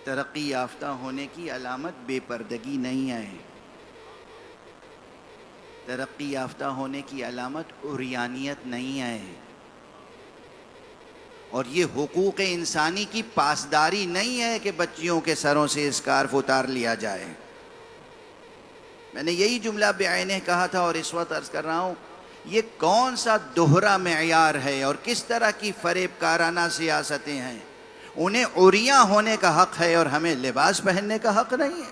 ترقی یافتہ ہونے کی علامت بے پردگی نہیں ہے. ترقی یافتہ ہونے کی علامت عریانیت نہیں ہے. اور یہ حقوق انسانی کی پاسداری نہیں ہے کہ بچیوں کے سروں سے اسکارف اتار لیا جائے. میں نے یہی جملہ بعینہ کہا تھا اور اس وقت عرض کر رہا ہوں، یہ کون سا دوہرا معیار ہے اور کس طرح کی فریب کارانہ سیاستیں ہیں. انہیں عریاں ہونے کا حق ہے اور ہمیں لباس پہننے کا حق نہیں ہے.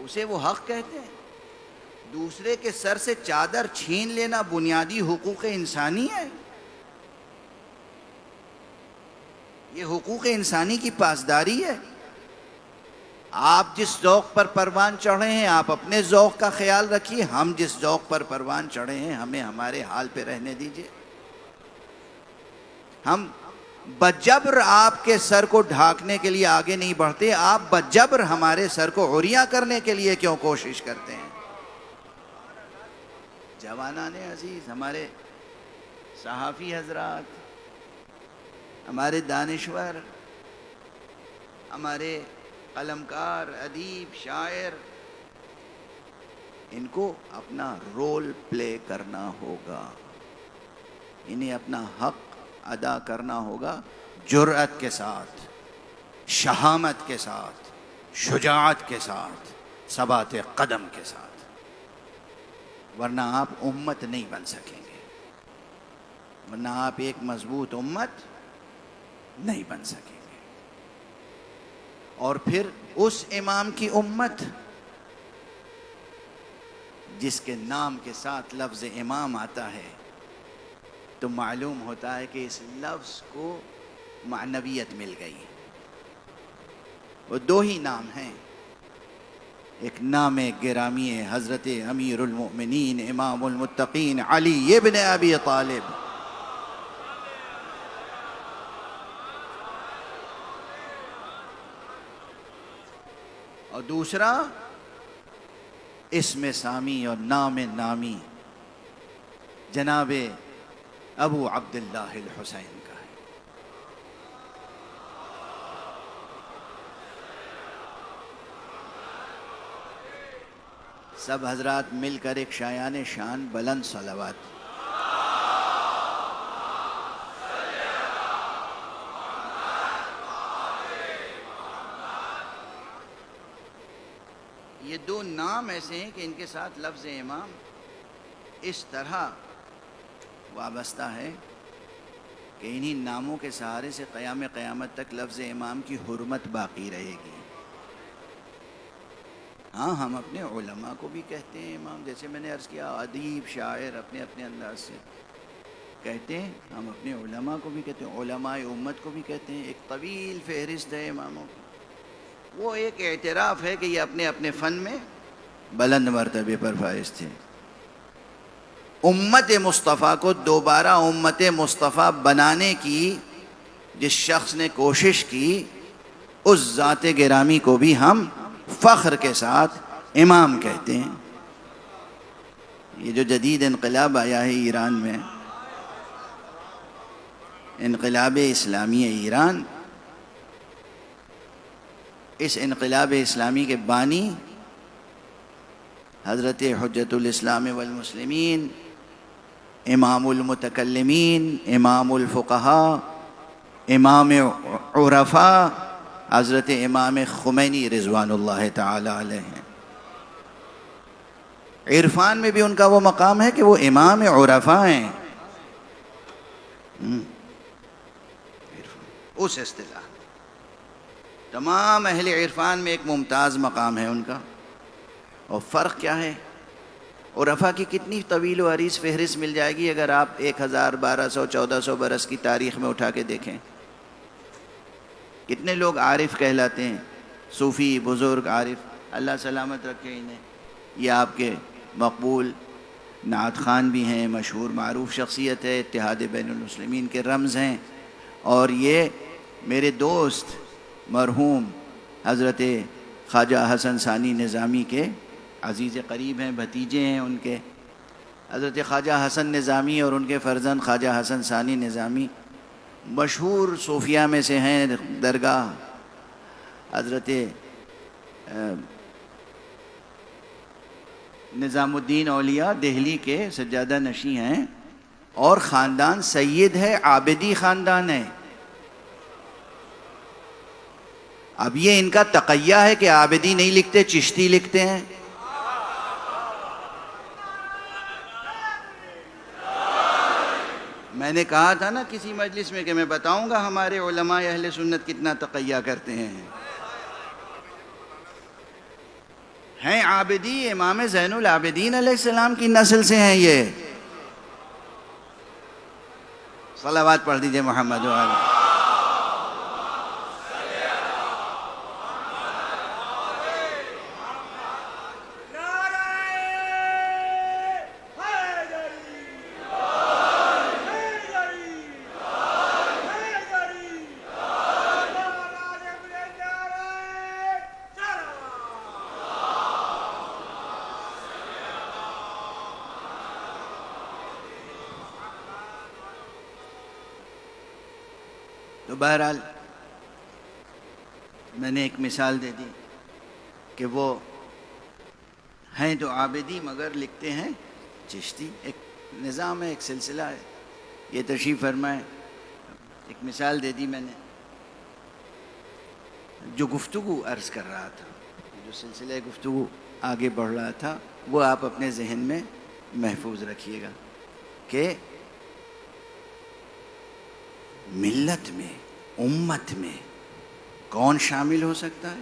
اسے وہ حق کہتے ہیں. دوسرے کے سر سے چادر چھین لینا بنیادی حقوق انسانی ہے. یہ حقوق انسانی کی پاسداری ہے. آپ جس ذوق پر پروان چڑھے ہیں آپ اپنے ذوق کا خیال رکھیے. ہم جس ذوق پر پروان چڑھے ہیں ہمیں ہمارے حال پہ رہنے دیجیے. ہم بجبر آپ کے سر کو ڈھانکنے کے لیے آگے نہیں بڑھتے. آپ بجبر ہمارے سر کو عریاں کرنے کے لیے کیوں کوشش کرتے ہیں؟ جوانان عزیز، ہمارے صحافی حضرات، ہمارے دانشور، ہمارے قلمکار، ادیب، شاعر، ان کو اپنا رول پلے کرنا ہوگا. انہیں اپنا حق ادا کرنا ہوگا جرأت کے ساتھ، شہامت کے ساتھ، شجاعت کے ساتھ، ثبات قدم کے ساتھ، ورنہ آپ امت نہیں بن سکیں گے، ورنہ آپ ایک مضبوط امت نہیں بن سکیں گے۔ اور پھر اس امام کی امت جس کے نام کے ساتھ لفظ امام آتا ہے، تو معلوم ہوتا ہے کہ اس لفظ کو معنویت مل گئی۔ وہ دو ہی نام ہیں، ایک نام گرامی ہے حضرت امیر المؤمنین امام المتقین علی ابن ابی طالب، اور دوسرا اسم سامی اور نام نامی جناب ابو عبداللہ الحسین کا ہے۔ سب حضرات مل کر ایک شایان شان بلند صلوات۔ یہ دو نام ایسے ہیں کہ ان کے ساتھ لفظ امام اس طرح وابستہ ہے کہ انہی ناموں کے سہارے سے قیام قیامت تک لفظ امام کی حرمت باقی رہے گی۔ ہاں، ہم اپنے علماء کو بھی کہتے ہیں امام، جیسے میں نے عرض کیا ادیب شاعر اپنے اپنے انداز سے کہتے ہیں، ہم اپنے علماء کو بھی کہتے ہیں، علماء امت کو بھی کہتے ہیں۔ ایک طویل فہرست ہے اماموں کی، وہ ایک اعتراف ہے کہ یہ اپنے اپنے فن میں بلند مرتبے پر فائز تھے۔ امت مصطفیٰ کو دوبارہ امت مصطفیٰ بنانے کی جس شخص نے کوشش کی، اس ذات گرامی کو بھی ہم فخر کے ساتھ امام کہتے ہیں۔ یہ جو جدید انقلاب آیا ہے ایران میں، انقلاب اسلامی ایران، اس انقلاب اسلامی کے بانی حضرت حجت الاسلام والمسلمین، امام المتکلمین، امام الفقہاء، امام عرفاء، حضرت امام خمینی رضوان اللہ تعالی علیہ ہیں۔ عرفان میں بھی ان کا وہ مقام ہے کہ وہ امام عرفاء ہیں۔ اس اصطلاح تمام اہل عرفان میں ایک ممتاز مقام ہے ان کا۔ اور فرق کیا ہے؟ عرفاء کی کتنی طویل و عریض فہرست مل جائے گی اگر آپ 1000 1200 1400 برس کی تاریخ میں اٹھا کے دیکھیں۔ کتنے لوگ عارف کہلاتے ہیں، صوفی بزرگ عارف، اللہ سلامت رکھے انہیں۔ یہ آپ کے مقبول نعت خان بھی ہیں، مشہور معروف شخصیت ہے، اتحاد بین المسلمین کے رمز ہیں۔ اور یہ میرے دوست مرحوم حضرت خواجہ حسن ثانی نظامی کے عزیز قریب ہیں، بھتیجے ہیں ان کے۔ حضرت خواجہ حسن نظامی اور ان کے فرزند خواجہ حسن ثانی نظامی مشہور صوفیہ میں سے ہیں۔ درگاہ حضرت نظام الدین اولیاء دہلی کے سجادہ نشیں ہیں، اور خاندان سید ہے، عابدی خاندان ہے۔ اب یہ ان کا تقیہ ہے کہ عابدی نہیں لکھتے، چشتی لکھتے ہیں۔ میں نے کہا تھا نا کسی مجلس میں کہ میں بتاؤں گا ہمارے علماء اہل سنت کتنا تقیہ کرتے ہیں عابدی، امام زین العابدین علیہ السلام کی نسل سے ہیں یہ۔ صلوات پڑھ دیجئے محمد و آلہ۔ تو بہرحال میں نے ایک مثال دے دی کہ وہ ہیں تو عابدی مگر لکھتے ہیں چشتی۔ ایک نظام ہے، ایک سلسلہ ہے۔ یہ تشریف فرمائے، ایک مثال دے دی میں نے۔ جو گفتگو عرض کر رہا تھا، جو جو سلسلہ گفتگو آگے بڑھ رہا تھا وہ آپ اپنے ذہن میں محفوظ رکھیے گا کہ ملت میں، امت میں کون شامل ہو سکتا ہے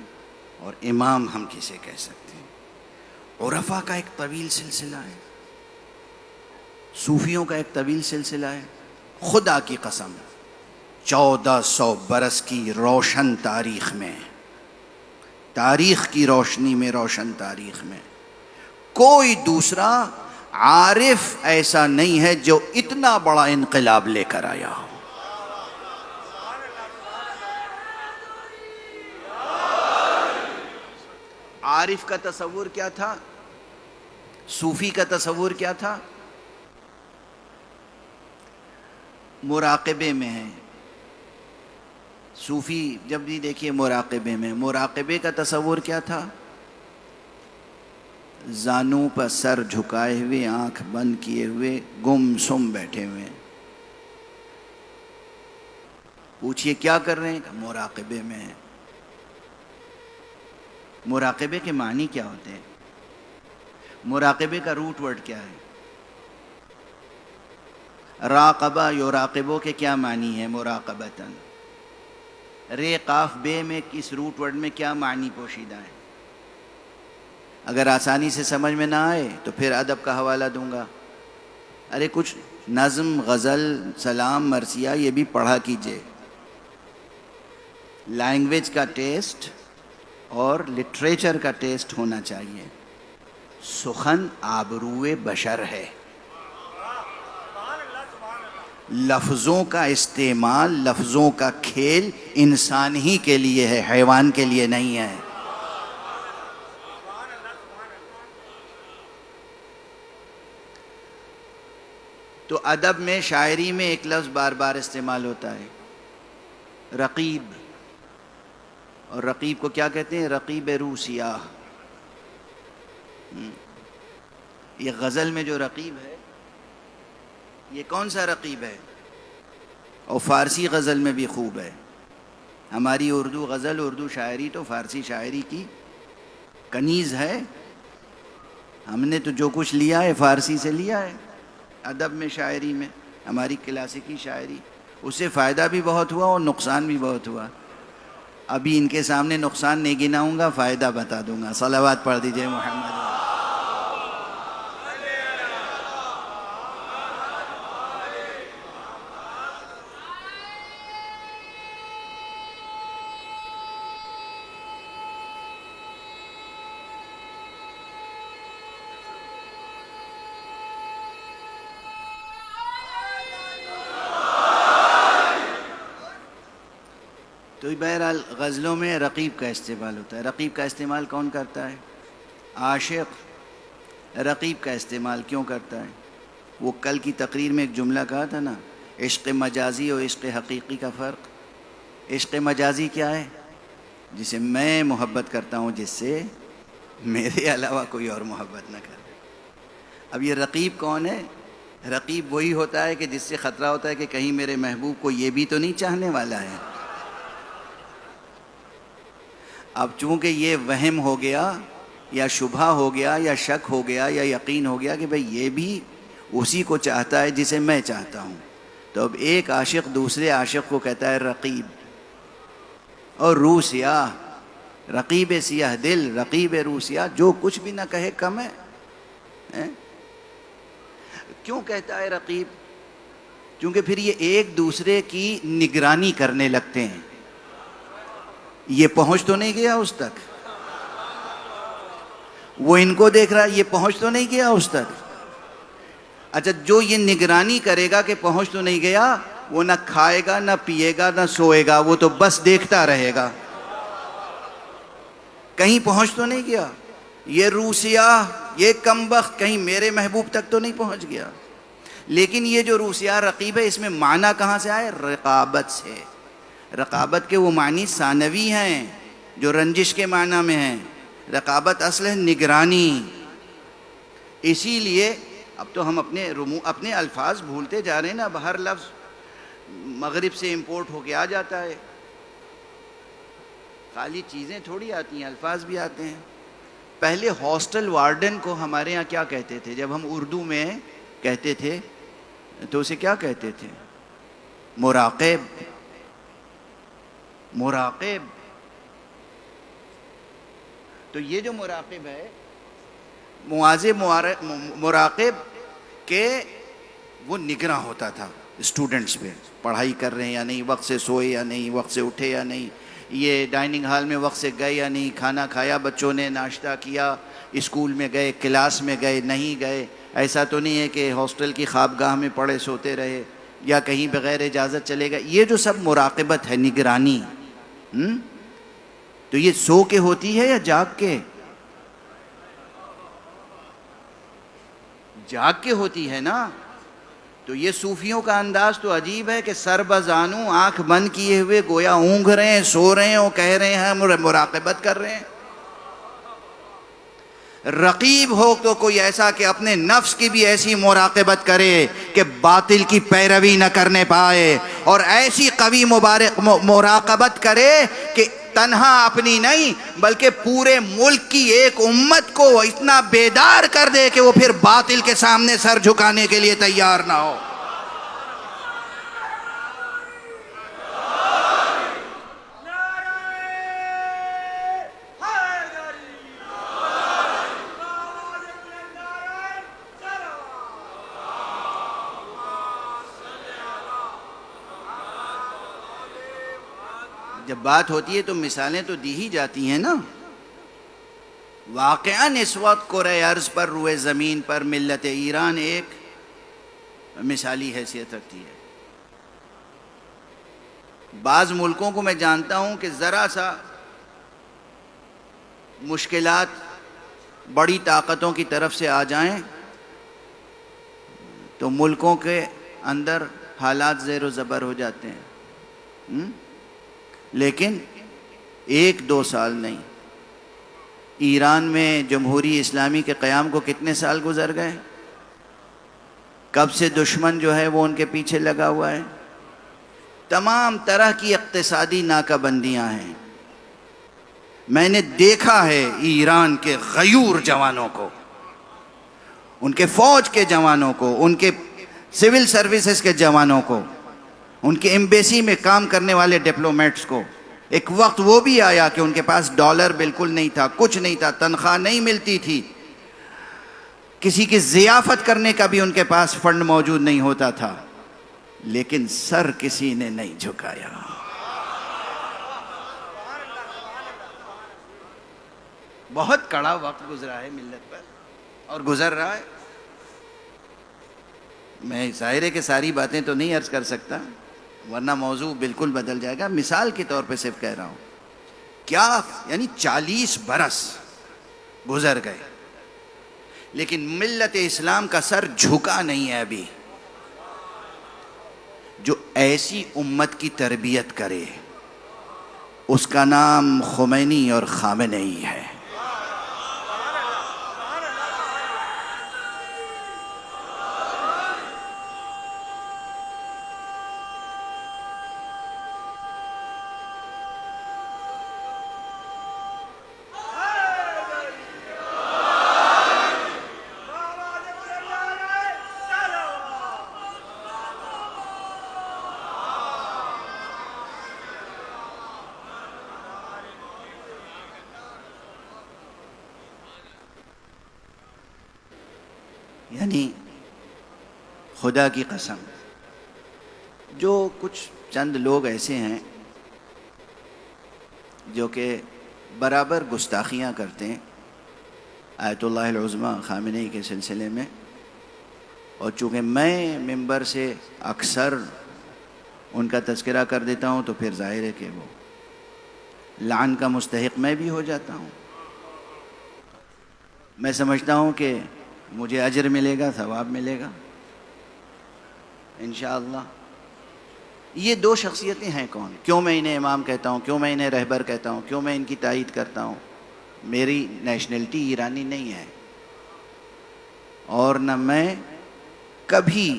اور امام ہم کسے کہہ سکتے ہیں۔ عرفاء کا ایک طویل سلسلہ ہے، صوفیوں کا ایک طویل سلسلہ ہے۔ خدا کی قسم 1400 برس کی روشن تاریخ میں، تاریخ کی روشنی میں، روشن تاریخ میں کوئی دوسرا عارف ایسا نہیں ہے جو اتنا بڑا انقلاب لے کر آیا ہو۔ عارف کا تصور کیا تھا؟ صوفی کا تصور کیا تھا؟ مراقبے میں ہے۔ صوفی جب بھی دیکھیے مراقبے میں، مراقبے کا تصور کیا تھا؟ زانوں پر سر جھکائے ہوئے، آنکھ بند کیے ہوئے، گم سم بیٹھے ہوئے۔ پوچھئے کیا کر رہے ہیں؟ کہ مراقبے میں ہیں۔ مراقبے کے معنی کیا ہوتے ہیں؟ مراقبے کا روٹ ورڈ کیا ہے؟ راقبہ یراقبو کے کیا معنی ہے؟ مراقبتاً۔ رے قاف بے میں کس روٹ ورڈ میں کیا معنی پوشیدہ ہے؟ اگر آسانی سے سمجھ میں نہ آئے تو پھر ادب کا حوالہ دوں گا۔ ارے کچھ نظم، غزل، سلام، مرثیہ یہ بھی پڑھا کیجئے۔ لینگویج کا ٹیسٹ اور لٹریچر کا ٹیسٹ ہونا چاہیے۔ سخن آبروئے بشر ہے، لفظوں کا استعمال، لفظوں کا کھیل انسان ہی کے لیے ہے، حیوان کے لیے نہیں ہے۔ تو ادب میں، شاعری میں ایک لفظ بار بار استعمال ہوتا ہے، رقیب۔ اور رقیب کو کیا کہتے ہیں؟ رقیب روح سیاہ۔ یہ غزل میں جو رقیب ہے یہ کون سا رقیب ہے؟ اور فارسی غزل میں بھی خوب ہے۔ ہماری اردو غزل، اردو شاعری تو فارسی شاعری کی کنیز ہے۔ ہم نے تو جو کچھ لیا ہے فارسی سے لیا ہے، ادب میں، شاعری میں، ہماری کلاسیکی شاعری، اس سے فائدہ بھی بہت ہوا اور نقصان بھی بہت ہوا۔ ابھی ان کے سامنے نقصان نہیں گناؤں گا، فائدہ بتا دوں گا۔ صلوات پڑھ دیجئے محمد۔ تو بہرحال غزلوں میں رقیب کا استعمال ہوتا ہے۔ رقیب کا استعمال کون کرتا ہے؟ عاشق رقیب کا استعمال کیوں کرتا ہے؟ وہ کل کی تقریر میں ایک جملہ کہا تھا نا، عشق مجازی اور عشق حقیقی کا فرق۔ عشق مجازی کیا ہے؟ جسے میں محبت کرتا ہوں، جس سے میرے علاوہ کوئی اور محبت نہ کرے۔ اب یہ رقیب کون ہے؟ رقیب وہی ہوتا ہے کہ جس سے خطرہ ہوتا ہے کہ کہیں میرے محبوب کو یہ بھی تو نہیں چاہنے والا ہے۔ اب چونکہ یہ وہم ہو گیا یا شبہ ہو گیا یا شک ہو گیا یا یقین ہو گیا کہ بھئی یہ بھی اسی کو چاہتا ہے جسے میں چاہتا ہوں، تو اب ایک عاشق دوسرے عاشق کو کہتا ہے رقیب۔ اور روح سیاہ، رقیب سیاہ دل، رقیب روح سیاہ، جو کچھ بھی نہ کہے کم ہے۔ کیوں کہتا ہے رقیب؟ کیونکہ پھر یہ ایک دوسرے کی نگرانی کرنے لگتے ہیں۔ یہ پہنچ تو نہیں گیا اس تک، وہ ان کو دیکھ رہا ہے، یہ پہنچ تو نہیں گیا اس تک۔ اچھا، جو یہ نگرانی کرے گا کہ پہنچ تو نہیں گیا، وہ نہ کھائے گا، نہ پیے گا، نہ سوئے گا، وہ تو بس دیکھتا رہے گا، کہیں پہنچ تو نہیں گیا۔ یہ روح سیاہ، یہ کمبخت کہیں میرے محبوب تک تو نہیں پہنچ گیا۔ لیکن یہ جو روح سیاہ رقیب ہے، اس میں معنی کہاں سے آئے؟ رقابت سے۔ رقابت کے وہ معنی ثانوی ہیں جو رنجش کے معنی میں ہیں۔ رقابت اصل ہے نگرانی۔ اسی لیے اب تو ہم اپنے الفاظ بھولتے جا رہے ہیں نا۔ اب ہر لفظ مغرب سے امپورٹ ہو کے آ جاتا ہے۔ خالی چیزیں تھوڑی آتی ہیں، الفاظ بھی آتے ہیں۔ پہلے ہاسٹل وارڈن کو ہمارے ہاں کیا کہتے تھے؟ جب ہم اردو میں کہتے تھے تو اسے کیا کہتے تھے؟ مراقب. مراقب. تو یہ جو مراقب ہے، مواظب مراقب کہ وہ نگراں ہوتا تھا اسٹوڈنٹس پہ، پڑھائی کر رہے ہیں یا نہیں، وقت سے سوئے یا نہیں، وقت سے اٹھے یا نہیں، یہ ڈائننگ ہال میں وقت سے گئے یا نہیں، کھانا کھایا بچوں نے، ناشتہ کیا، اسکول میں گئے، کلاس میں گئے، نہیں گئے. ایسا تو نہیں ہے کہ ہاسٹل کی خوابگاہ میں پڑے سوتے رہے یا کہیں بغیر اجازت چلے گئے. یہ جو سب مراقبت ہے، نگرانی، تو یہ سو کے ہوتی ہے یا جاگ کے؟ جاگ کے ہوتی ہے نا. تو یہ صوفیوں کا انداز تو عجیب ہے کہ سر بزانو آنکھ بند کیے ہوئے گویا اونگھ رہے ہیں، سو رہے ہیں، وہ کہہ رہے ہیں مراقبت کر رہے ہیں. رقیب ہو تو کوئی ایسا کہ اپنے نفس کی بھی ایسی مراقبت کرے کہ باطل کی پیروی نہ کرنے پائے، اور ایسی قوی مراقبت کرے کہ تنہا اپنی نہیں بلکہ پورے ملک کی ایک امت کو اتنا بیدار کر دے کہ وہ پھر باطل کے سامنے سر جھکانے کے لیے تیار نہ ہو. جب بات ہوتی ہے تو مثالیں تو دی ہی جاتی ہیں نا. واقعاً اس وقت کرۂ ارض پر، روئے زمین پر ملت ایران ایک مثالی حیثیت رکھتی ہے. بعض ملکوں کو میں جانتا ہوں کہ ذرا سا مشکلات بڑی طاقتوں کی طرف سے آ جائیں تو ملکوں کے اندر حالات زیر و زبر ہو جاتے ہیں. لیکن 1-2 سال نہیں. ایران میں جمہوری اسلامی کے قیام کو کتنے سال گزر گئے؟ کب سے دشمن جو ہے وہ ان کے پیچھے لگا ہوا ہے. تمام طرح کی اقتصادی ناکہ بندیاں ہیں. میں نے دیکھا ہے ایران کے غیور جوانوں کو، ان کے فوج کے جوانوں کو، ان کے سول سروسز کے جوانوں کو، ان کے ایمبیسی میں کام کرنے والے ڈپلومیٹس کو. ایک وقت وہ بھی آیا کہ ان کے پاس ڈالر بالکل نہیں تھا، کچھ نہیں تھا، تنخواہ نہیں ملتی تھی، کسی کی ضیافت کرنے کا بھی ان کے پاس فنڈ موجود نہیں ہوتا تھا، لیکن سر کسی نے نہیں جھکایا. بہت کڑا وقت گزرا ہے ملت پر اور گزر رہا ہے. میں ظاہر ہے کہ ساری باتیں تو نہیں عرض کر سکتا ورنہ موضوع بالکل بدل جائے گا. مثال کے طور پہ صرف کہہ رہا ہوں کیا، یعنی 40 برس گزر گئے لیکن ملت اسلام کا سر جھکا نہیں ہے ابھی. جو ایسی امت کی تربیت کرے اس کا نام خمینی اور خامنئی ہے. یعنی خدا کی قسم جو کچھ چند لوگ ایسے ہیں جو کہ برابر گستاخیاں کرتے ہیں آیت اللہ العظمیٰ خامنئی کے سلسلے میں، اور چونکہ میں ممبر سے اکثر ان کا تذکرہ کر دیتا ہوں تو پھر ظاہر ہے کہ وہ لعن کا مستحق میں بھی ہو جاتا ہوں. میں سمجھتا ہوں کہ مجھے اجر ملے گا، ثواب ملے گا انشاءاللہ. یہ 2 شخصیتیں ہیں کون؟ کیوں میں انہیں امام کہتا ہوں، کیوں میں انہیں رہبر کہتا ہوں، کیوں میں ان کی تائید کرتا ہوں؟ میری نیشنلٹی ایرانی نہیں ہے اور نہ میں کبھی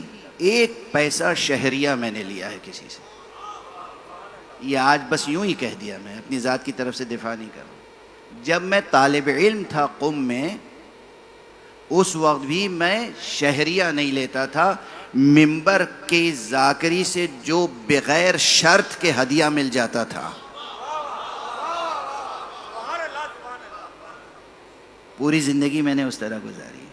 1 پیسہ شہریہ میں نے لیا ہے کسی سے. یہ آج بس یوں ہی کہہ دیا، میں اپنی ذات کی طرف سے دفاع نہیں کر رہا. جب میں طالب علم تھا قم میں، اس وقت بھی میں شہریہ نہیں لیتا تھا، منبر کے ذاکری سے جو بغیر شرط کے ہدیہ مل جاتا تھا، پوری زندگی میں نے اس طرح گزاری.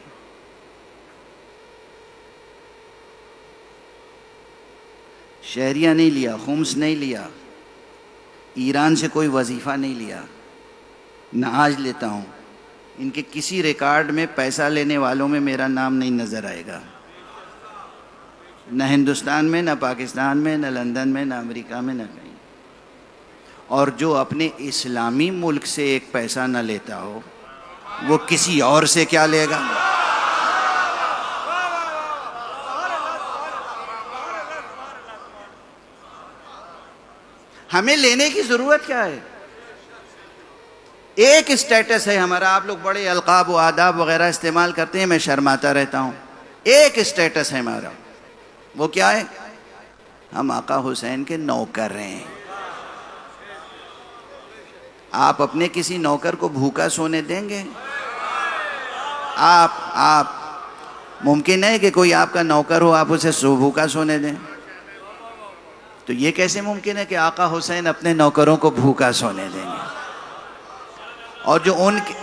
شہریہ نہیں لیا، خمس نہیں لیا، ایران سے کوئی وظیفہ نہیں لیا، نہ آج لیتا ہوں. ان کے کسی ریکارڈ میں پیسہ لینے والوں میں میرا نام نہیں نظر آئے گا، نہ ہندوستان میں، نہ پاکستان میں، نہ لندن میں، نہ امریکہ میں، نہ کہیں. اور جو اپنے اسلامی ملک سے ایک پیسہ نہ لیتا ہو، وہ کسی اور سے کیا لے گا؟ ہمیں لینے کی ضرورت کیا ہے؟ ایک اسٹیٹس ہے ہمارا. آپ لوگ بڑے القاب و آداب وغیرہ استعمال کرتے ہیں، میں شرماتا رہتا ہوں. ایک اسٹیٹس ہے ہمارا، وہ کیا ہے؟ ہم آقا حسین کے نوکر ہیں. آپ اپنے کسی نوکر کو بھوکا سونے دیں گے؟ آپ ممکن ہے کہ کوئی آپ کا نوکر ہو، آپ اسے بھوکا سونے دیں؟ تو یہ کیسے ممکن ہے کہ آقا حسین اپنے نوکروں کو بھوکا سونے دیں گے؟ اور جو ان کے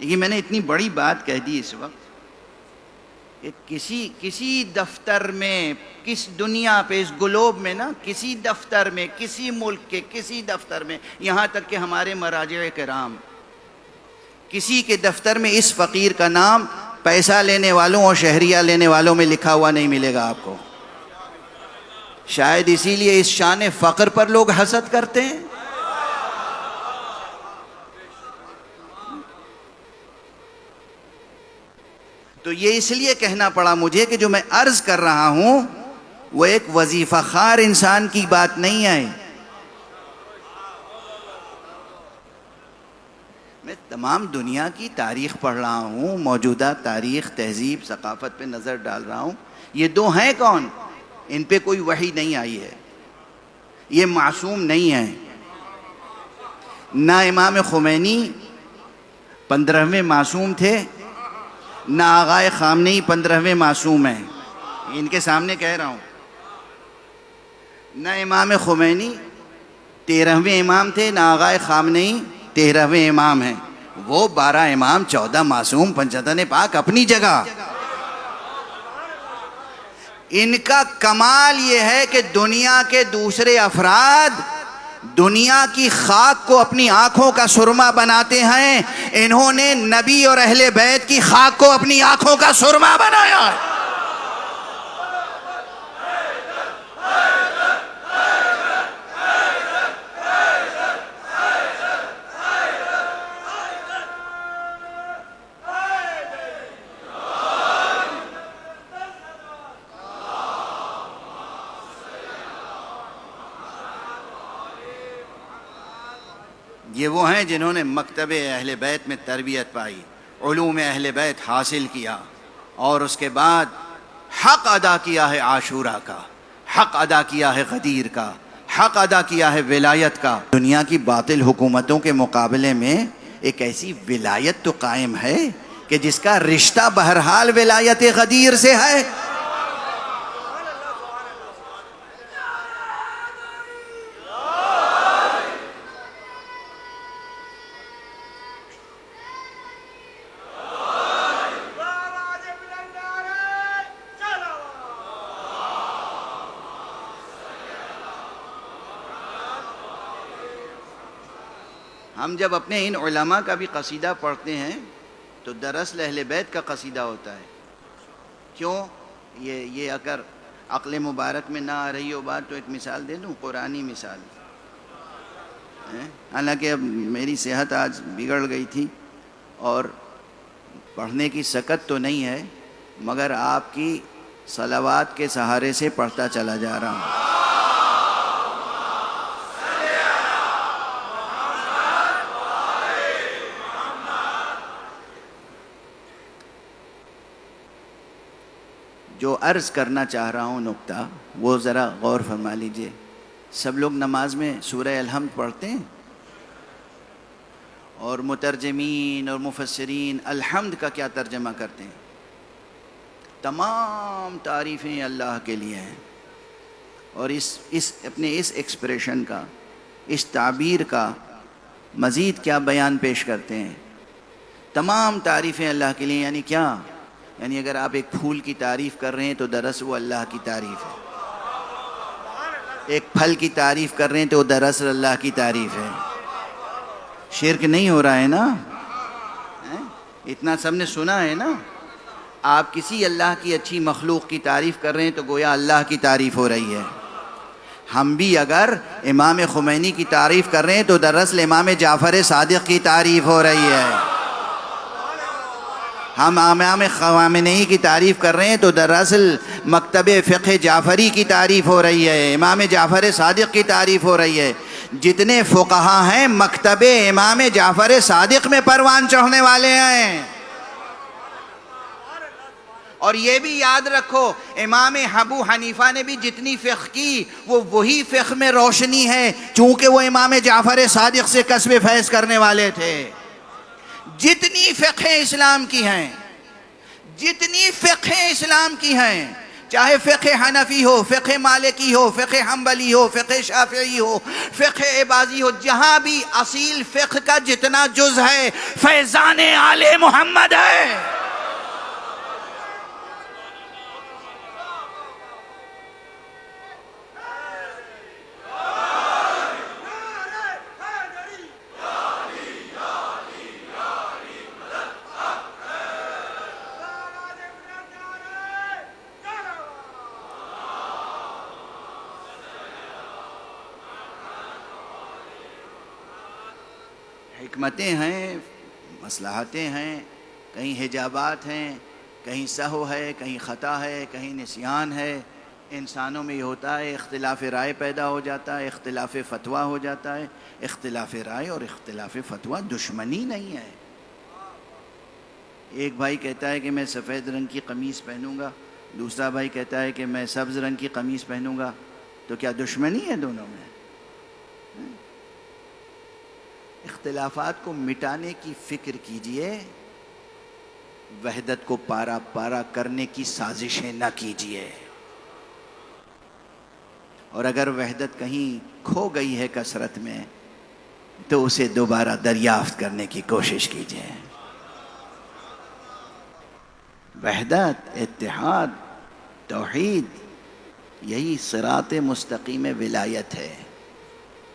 یہ میں نے اتنی بڑی بات کہہ دی اس وقت کہ کسی دفتر میں، کس دنیا پہ، اس گلوب میں نا، کسی دفتر میں، کسی ملک کے کسی دفتر میں، یہاں تک کہ ہمارے مراجع کرام، کسی کے دفتر میں اس فقیر کا نام پیسہ لینے والوں اور شہریہ لینے والوں میں لکھا ہوا نہیں ملے گا آپ کو. شاید اسی لیے اس شان فقر پر لوگ حسد کرتے ہیں. تو یہ اس لیے کہنا پڑا مجھے کہ جو میں عرض کر رہا ہوں وہ ایک وظیفہ خوار انسان کی بات نہیں ہے. میں تمام دنیا کی تاریخ پڑھ رہا ہوں، موجودہ تاریخ، تہذیب، ثقافت پہ نظر ڈال رہا ہوں. یہ دو ہیں کون؟ ان پہ کوئی وحی نہیں آئی ہے، یہ معصوم نہیں ہیں. نہ امام خمینی 15ویں معصوم تھے، نہ آغائے خامنئی 15ویں معصوم ہیں. ان کے سامنے کہہ رہا ہوں. نہ امام خمینی 13ویں امام تھے، نہ آغائے خامنئی 13ویں امام ہیں. وہ 12 امام، 14 معصوم، 55 پاک اپنی جگہ. ان کا کمال یہ ہے کہ دنیا کے دوسرے افراد دنیا کی خاک کو اپنی آنکھوں کا سرما بناتے ہیں، انہوں نے نبی اور اہل بیت کی خاک کو اپنی آنکھوں کا سرما بنایا ہے. یہ وہ ہیں جنہوں نے مکتب اہل بیت میں تربیت پائی، علوم اہل بیت حاصل کیا، اور اس کے بعد حق ادا کیا ہے عاشورہ کا، حق ادا کیا ہے غدیر کا، حق ادا کیا ہے ولایت کا. دنیا کی باطل حکومتوں کے مقابلے میں ایک ایسی ولایت تو قائم ہے کہ جس کا رشتہ بہرحال ولایت غدیر سے ہے. ہم جب اپنے ان علماء کا بھی قصیدہ پڑھتے ہیں تو دراصل اہل بیت کا قصیدہ ہوتا ہے. کیوں؟ یہ اگر عقل مبارک میں نہ آ رہی ہو بات تو ایک مثال دے دوں، قرآنی مثال. حالانکہ اب میری صحت آج بگڑ گئی تھی اور پڑھنے کی سکت تو نہیں ہے، مگر آپ کی صلوات کے سہارے سے پڑھتا چلا جا رہا ہوں. جو عرض کرنا چاہ رہا ہوں نقطہ وہ ذرا غور فرما لیجئے. سب لوگ نماز میں سورہ الحمد پڑھتے ہیں، اور مترجمین اور مفسرین الحمد کا کیا ترجمہ کرتے ہیں؟ تمام تعریفیں اللہ کے لیے ہیں. اور اپنے اس ایکسپریشن کا، اس تعبیر کا مزید کیا بیان پیش کرتے ہیں؟ تمام تعریفیں اللہ کے لیے، یعنی کیا؟ یعنی اگر آپ ایک پھول کی تعریف کر رہے ہیں تو دراصل وہ اللہ کی تعریف ہے. ایک پھل کی تعریف کر رہے ہیں تو دراصل اللہ کی تعریف ہے. شرک نہیں ہو رہا ہے نا؟ اتنا سب نے سنا ہے نا؟ آپ کسی اللہ کی اچھی مخلوق کی تعریف کر رہے ہیں تو گویا اللہ کی تعریف ہو رہی ہے. ہم بھی اگر امام خمینی کی تعریف کر رہے ہیں تو دراصل امام جعفر صادق کی تعریف ہو رہی ہے. ہم امام خامنئی کی تعریف کر رہے ہیں تو دراصل مکتب فقہ جعفری کی تعریف ہو رہی ہے، امام جعفر صادق کی تعریف ہو رہی ہے. جتنے فقہا ہیں مکتب امام جعفر صادق میں پروان چڑھنے والے ہیں. اور یہ بھی یاد رکھو امام ابو حنیفہ نے بھی جتنی فقہ کی وہ وہی فقہ میں روشنی ہے، چونکہ وہ امام جعفر صادق سے کسب فیض کرنے والے تھے. جتنی فقہ اسلام کی ہیں، جتنی فقہ اسلام کی ہیں، چاہے فقہ حنفی ہو، فقہ مالکی ہو، فقہ حنبلی ہو، فقہ شافعی ہو، فقہ عباضی ہو، جہاں بھی اصیل فقہ کا جتنا جز ہے فیضان آل محمد ہے. حکمتیں ہیں، مصلحتیں ہیں، کہیں حجابات ہیں، کہیں سہو ہے، کہیں خطا ہے، کہیں نسیان ہے. انسانوں میں یہ ہوتا ہے، اختلاف رائے پیدا ہو جاتا ہے، اختلاف فتویٰ ہو جاتا ہے. اختلاف رائے اور اختلاف فتویٰ دشمنی نہیں ہے. ایک بھائی کہتا ہے کہ میں سفید رنگ کی قمیص پہنوں گا، دوسرا بھائی کہتا ہے کہ میں سبز رنگ کی قمیص پہنوں گا، تو کیا دشمنی ہے دونوں میں؟ اختلافات کو مٹانے کی فکر کیجئے، وحدت کو پارا پارا کرنے کی سازشیں نہ کیجئے. اور اگر وحدت کہیں کھو گئی ہے کثرت میں تو اسے دوبارہ دریافت کرنے کی کوشش کیجئے. وحدت، اتحاد، توحید، یہی صراط مستقیم ولایت ہے.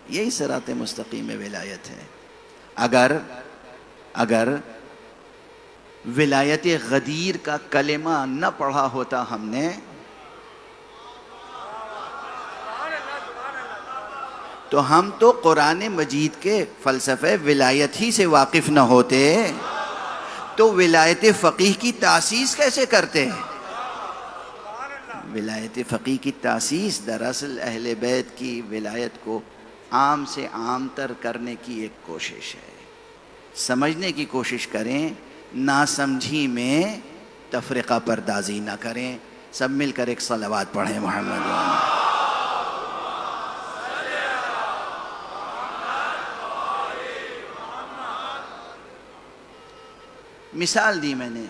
یہی صراط مستقیم ولایت ہے. اگر ولایت غدیر کا کلمہ نہ پڑھا ہوتا ہم نے تو ہم تو قرآن مجید کے فلسفہ ولایت ہی سے واقف نہ ہوتے تو ولایت فقیہ کی تاسیس کیسے کرتے ہیں؟ ولایت فقیہ کی تاسیس دراصل اہل بیت کی ولایت کو عام سے عام تر کرنے کی ایک کوشش ہے. سمجھنے کی کوشش کریں، ناسمجھی میں تفرقہ پردازی نہ کریں. سب مل کر ایک صلوات پڑھیں محمد وآلہ. مثال دی میں نے،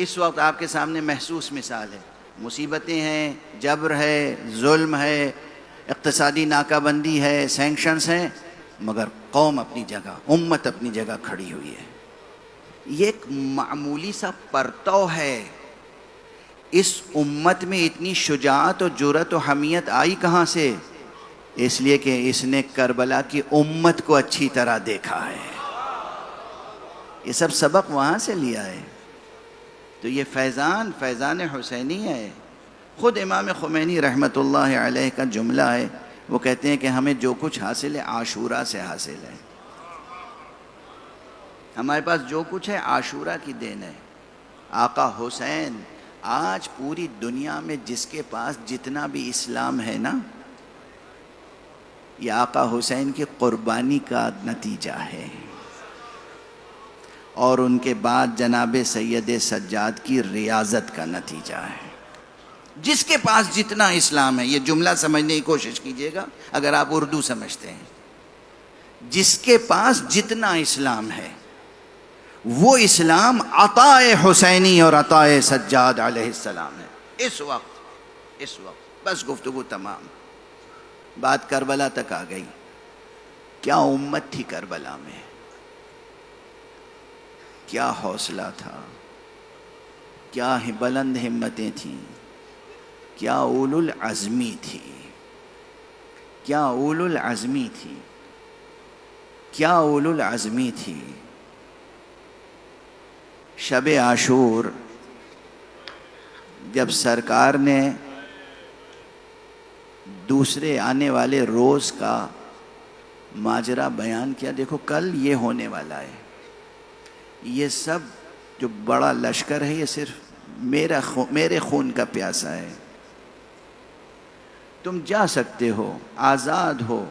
اس وقت آپ کے سامنے محسوس مثال ہے. مصیبتیں ہیں، جبر ہے، ظلم ہے، اقتصادی ناکہ بندی ہے، سینکشنز ہیں، مگر قوم اپنی جگہ، امت اپنی جگہ کھڑی ہوئی ہے. یہ ایک معمولی سا پرتو ہے. اس امت میں اتنی شجاعت و جرأت و حمیت آئی کہاں سے؟ اس لیے کہ اس نے کربلا کی امت کو اچھی طرح دیکھا ہے. یہ سب سبق وہاں سے لیا ہے. تو یہ فیضان حسینی ہے. خود امام خمینی رحمۃ اللہ علیہ کا جملہ ہے، وہ کہتے ہیں کہ ہمیں جو کچھ حاصل ہے عاشورہ سے حاصل ہے. ہمارے پاس جو کچھ ہے عاشورہ کی دین ہے. آقا حسین آج پوری دنیا میں جس کے پاس جتنا بھی اسلام ہے نا، یہ آقا حسین کی قربانی کا نتیجہ ہے، اور ان کے بعد جناب سید سجاد کی ریاضت کا نتیجہ ہے. جس کے پاس جتنا اسلام ہے، یہ جملہ سمجھنے کی کوشش کیجئے گا اگر آپ اردو سمجھتے ہیں، جس کے پاس جتنا اسلام ہے وہ اسلام عطاء حسینی اور عطاء سجاد علیہ السلام ہے۔ اس وقت بس گفتگو تمام، بات کربلا تک آ گئی۔ کیا امت تھی کربلا میں، کیا حوصلہ تھا، کیا بلند ہمتیں تھیں، کیا اولو العزمی تھی، کیا اولو العزمی تھی، کیا اولو العزمی تھی۔ شب عاشور جب سرکار نے دوسرے آنے والے روز کا ماجرا بیان کیا، دیکھو کل یہ ہونے والا ہے، یہ سب جو بڑا لشکر ہے یہ صرف میرے خون کا پیاسا ہے، تم جا سکتے ہو، آزاد ہو،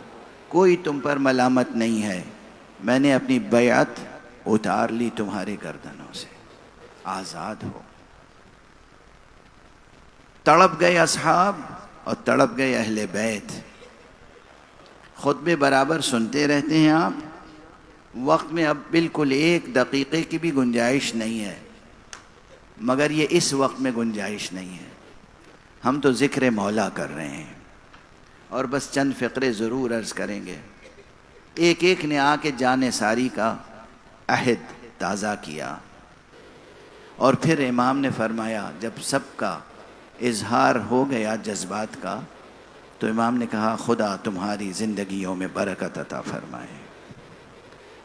کوئی تم پر ملامت نہیں ہے، میں نے اپنی بیعت اتار لی تمہارے گردنوں سے، آزاد ہو۔ تڑپ گئے اصحاب اور تڑپ گئے اہل بیت۔ خطبے برابر سنتے رہتے ہیں آپ، وقت میں اب بالکل 1 دقیقے کی بھی گنجائش نہیں ہے، مگر یہ اس وقت میں گنجائش نہیں ہے، ہم تو ذکر مولا کر رہے ہیں، اور بس چند فقرے ضرور عرض کریں گے۔ ایک ایک نے آ کے جان ساری کا عہد تازہ کیا، اور پھر امام نے فرمایا جب سب کا اظہار ہو گیا جذبات کا، تو امام نے کہا خدا تمہاری زندگیوں میں برکت عطا فرمائے۔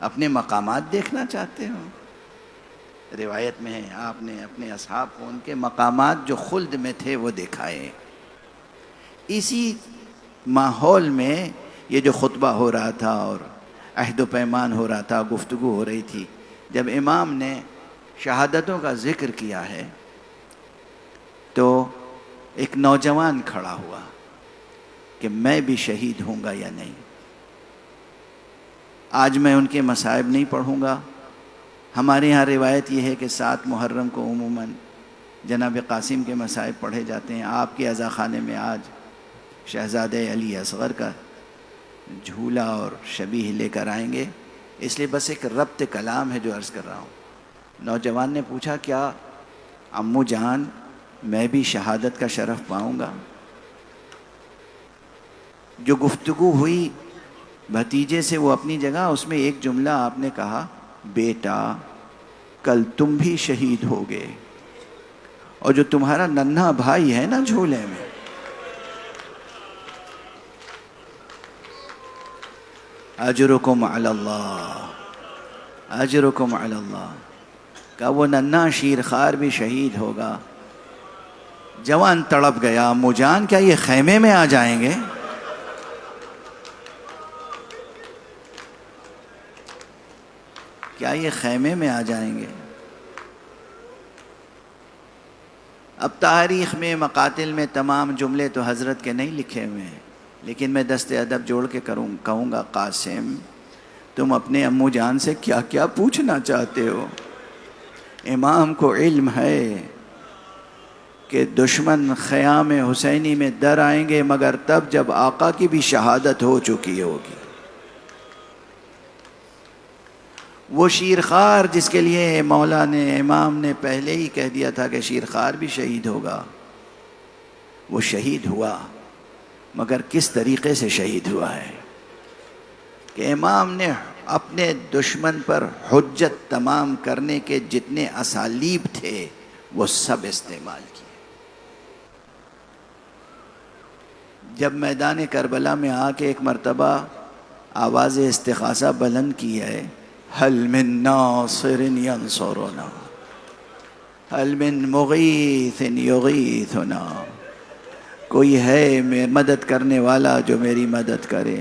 اپنے مقامات دیکھنا چاہتے ہو؟ روایت میں ہے آپ نے اپنے اصحاب کو ان کے مقامات جو خلد میں تھے وہ دکھائے۔ اسی ماحول میں یہ جو خطبہ ہو رہا تھا اور عہد و پیمان ہو رہا تھا، گفتگو ہو رہی تھی، جب امام نے شہادتوں کا ذکر کیا ہے تو ایک نوجوان کھڑا ہوا کہ میں بھی شہید ہوں گا یا نہیں۔ آج میں ان کے مصائب نہیں پڑھوں گا، ہمارے ہاں روایت یہ ہے کہ 7 محرم کو عموماً جناب قاسم کے مصائب پڑھے جاتے ہیں، آپ کے عزا خانے میں آج شہزادہ علی اصغر کا جھولا اور شبیہ لے کر آئیں گے، اس لیے بس ایک ربط کلام ہے جو عرض کر رہا ہوں۔ نوجوان نے پوچھا کیا امو جان میں بھی شہادت کا شرف پاؤں گا؟ جو گفتگو ہوئی بھتیجے سے وہ اپنی جگہ، اس میں ایک جملہ آپ نے کہا، بیٹا کل تم بھی شہید ہوگے، اور جو تمہارا ننھا بھائی ہے نا جھولے میں، اجرکم علی اللہ، اجرکم علی اللہ، کہ وہ ننھا شیرخوار بھی شہید ہوگا۔ جوان تڑپ گیا، امو جان کیا یہ خیمے میں آ جائیں گے؟ کیا یہ خیمے میں آ جائیں گے؟ اب تاریخ میں مقاتل میں تمام جملے تو حضرت کے نہیں لکھے ہوئے ہیں، لیکن میں دست ادب جوڑ کے کہوں گا، قاسم تم اپنے امو جان سے کیا کیا پوچھنا چاہتے ہو؟ امام کو علم ہے کہ دشمن خیام حسینی میں در آئیں گے، مگر تب جب آقا کی بھی شہادت ہو چکی ہوگی۔ وہ شیرخوار جس کے لیے مولا نے، امام نے پہلے ہی کہہ دیا تھا کہ شیرخوار بھی شہید ہوگا، وہ شہید ہوا، مگر کس طریقے سے شہید ہوا ہے کہ امام نے اپنے دشمن پر حجت تمام کرنے کے جتنے اسالیب تھے وہ سب استعمال کیے۔ جب میدان کربلا میں آ کے ایک مرتبہ آواز استغاثہ بلند کی ہے، هل من ناصر ينصرنا هل من مغیث یغیثنا، کوئی ہے مدد کرنے والا جو میری مدد کرے،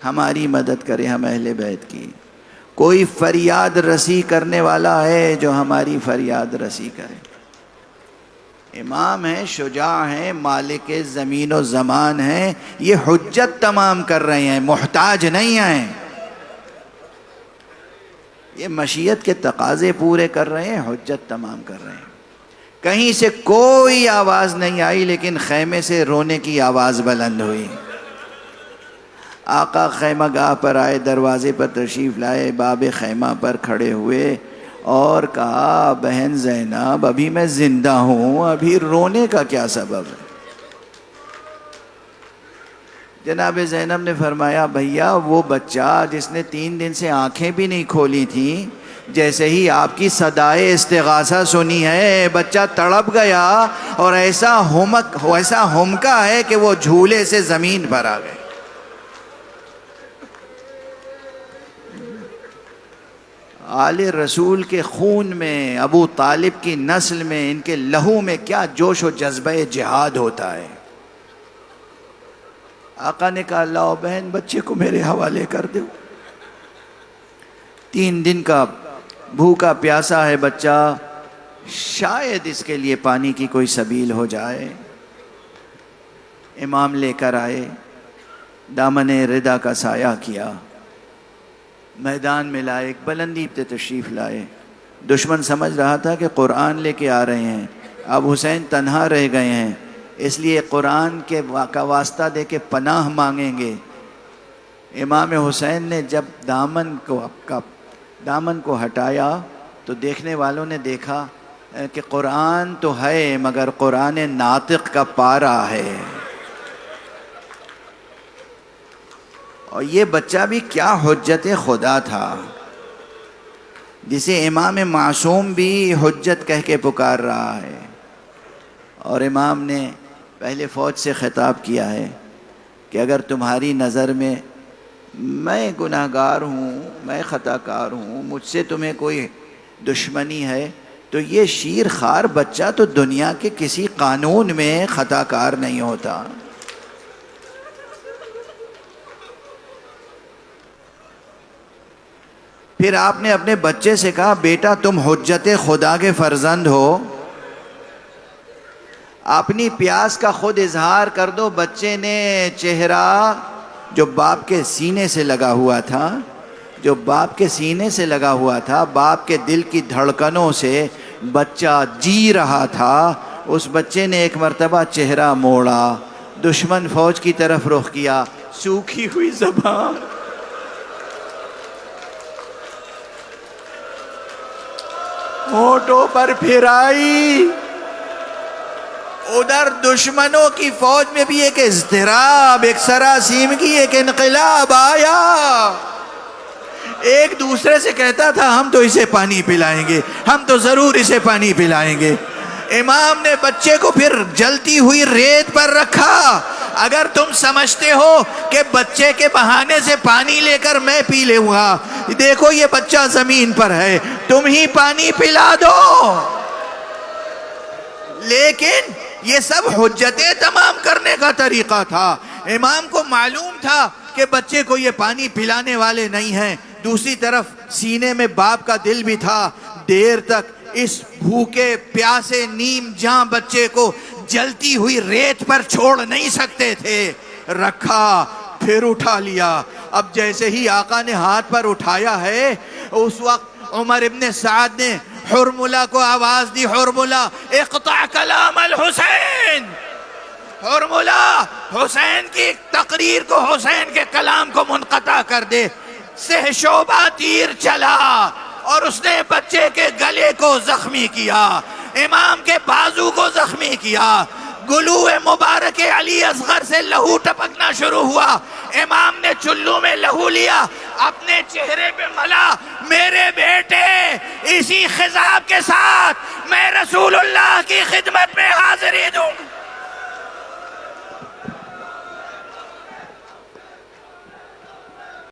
ہماری مدد کرے، ہم اہل بیت کی، کوئی فریاد رسی کرنے والا ہے جو ہماری فریاد رسی کرے۔ امام ہیں، شجاع ہیں، مالک زمین و زمان ہیں، یہ حجت تمام کر رہے ہیں، محتاج نہیں ہیں، یہ مشیت کے تقاضے پورے کر رہے ہیں، حجت تمام کر رہے ہیں۔ کہیں سے کوئی آواز نہیں آئی، لیکن خیمے سے رونے کی آواز بلند ہوئی۔ آقا خیمہ گاہ پر آئے، دروازے پر تشریف لائے، باب خیمہ پر کھڑے ہوئے اور کہا بہن زینب ابھی میں زندہ ہوں، ابھی رونے کا کیا سبب ہے؟ جناب زینب نے فرمایا بھیا وہ بچہ جس نے 3 دن سے آنکھیں بھی نہیں کھولی تھیں، جیسے ہی آپ کی صدائے استغاثہ سنی ہے بچہ تڑپ گیا اور ایسا ہمکا ہے کہ وہ جھولے سے زمین پر آ گئے۔ آل رسول کے خون میں، ابو طالب کی نسل میں، ان کے لہو میں کیا جوش و جذبہ جہاد ہوتا ہے۔ آقا نے کہا لاؤ بہن بچے کو میرے حوالے کر دو۔ 3 دن کا بھوکا پیاسا ہے بچہ، شاید اس کے لیے پانی کی کوئی سبیل ہو جائے۔ امام لے کر آئے، دامن ردا کا سایہ کیا، میدان میں لائے، ایک بلندی پہ تشریف لائے۔ دشمن سمجھ رہا تھا کہ قرآن لے کے آ رہے ہیں، اب حسین تنہا رہ گئے ہیں، اس لیے قرآن کا واسطہ دے کے پناہ مانگیں گے۔ امام حسین نے جب دامن کو ہٹایا تو دیکھنے والوں نے دیکھا کہ قرآن تو ہے مگر قرآن ناطق کا پارا ہے۔ اور یہ بچہ بھی کیا حجت خدا تھا، جسے امام معصوم بھی حجت کہہ کے پکار رہا ہے۔ اور امام نے پہلے فوج سے خطاب کیا ہے کہ اگر تمہاری نظر میں میں گناہ گار ہوں، میں خطا کار ہوں، مجھ سے تمہیں کوئی دشمنی ہے تو یہ شیر خوار بچہ تو دنیا کے کسی قانون میں خطا کار نہیں ہوتا۔ پھر آپ نے اپنے بچے سے کہا بیٹا تم حجت خدا کے فرزند ہو، اپنی پیاس کا خود اظہار کر دو۔ بچے نے چہرہ جو باپ کے سینے سے لگا ہوا تھا، باپ کے دل کی دھڑکنوں سے بچہ جی رہا تھا، اس بچے نے ایک مرتبہ چہرہ موڑا، دشمن فوج کی طرف رخ کیا، سوکھی ہوئی زبان ہونٹوں پر پھرائی۔ ادھر دشمنوں کی فوج میں بھی ایک اضطراب، ایک سراسیمگی، ایک انقلاب آیا۔ ایک دوسرے سے کہتا تھا ہم تو اسے پانی پلائیں گے، ہم تو ضرور اسے پانی پلائیں گے۔ امام نے بچے کو پھر جلتی ہوئی ریت پر رکھا۔ اگر تم سمجھتے ہو کہ بچے کے بہانے سے پانی لے کر میں پی لوں گا، دیکھو یہ بچہ زمین پر ہے، تم ہی پانی پلا دو۔ لیکن یہ سب حجتیں تمام کرنے کا طریقہ تھا۔ امام کو معلوم تھا کہ بچے کو یہ پانی پلانے والے نہیں ہیں، دوسری طرف سینے میں باپ کا دل بھی تھا۔ دیر تک اس بھوکے پیاسے نیم جاں بچے کو جلتی ہوئی ریت پر چھوڑ نہیں سکتے تھے، رکھا پھر اٹھا لیا۔ اب جیسے ہی آقا نے ہاتھ پر اٹھایا ہے، اس وقت عمر ابن سعد نے حرملہ کو آواز دی، حرملہ اقطع کلام الحسین، حرملہ حسین کی تقریر کو، حسین کے کلام کو منقطع کر دے۔ سہ شعبہ تیر چلا اور اس نے بچے کے گلے کو زخمی کیا، امام کے بازو کو زخمی کیا۔ گلو مبارک علی اصغر سے لہو ٹپکنا شروع ہوا۔ امام نے چلو میں لہو لیا، اپنے چہرے پہ ملا۔ میرے بیٹے، اسی خضاب کے ساتھ میں رسول اللہ کی خدمت میں حاضر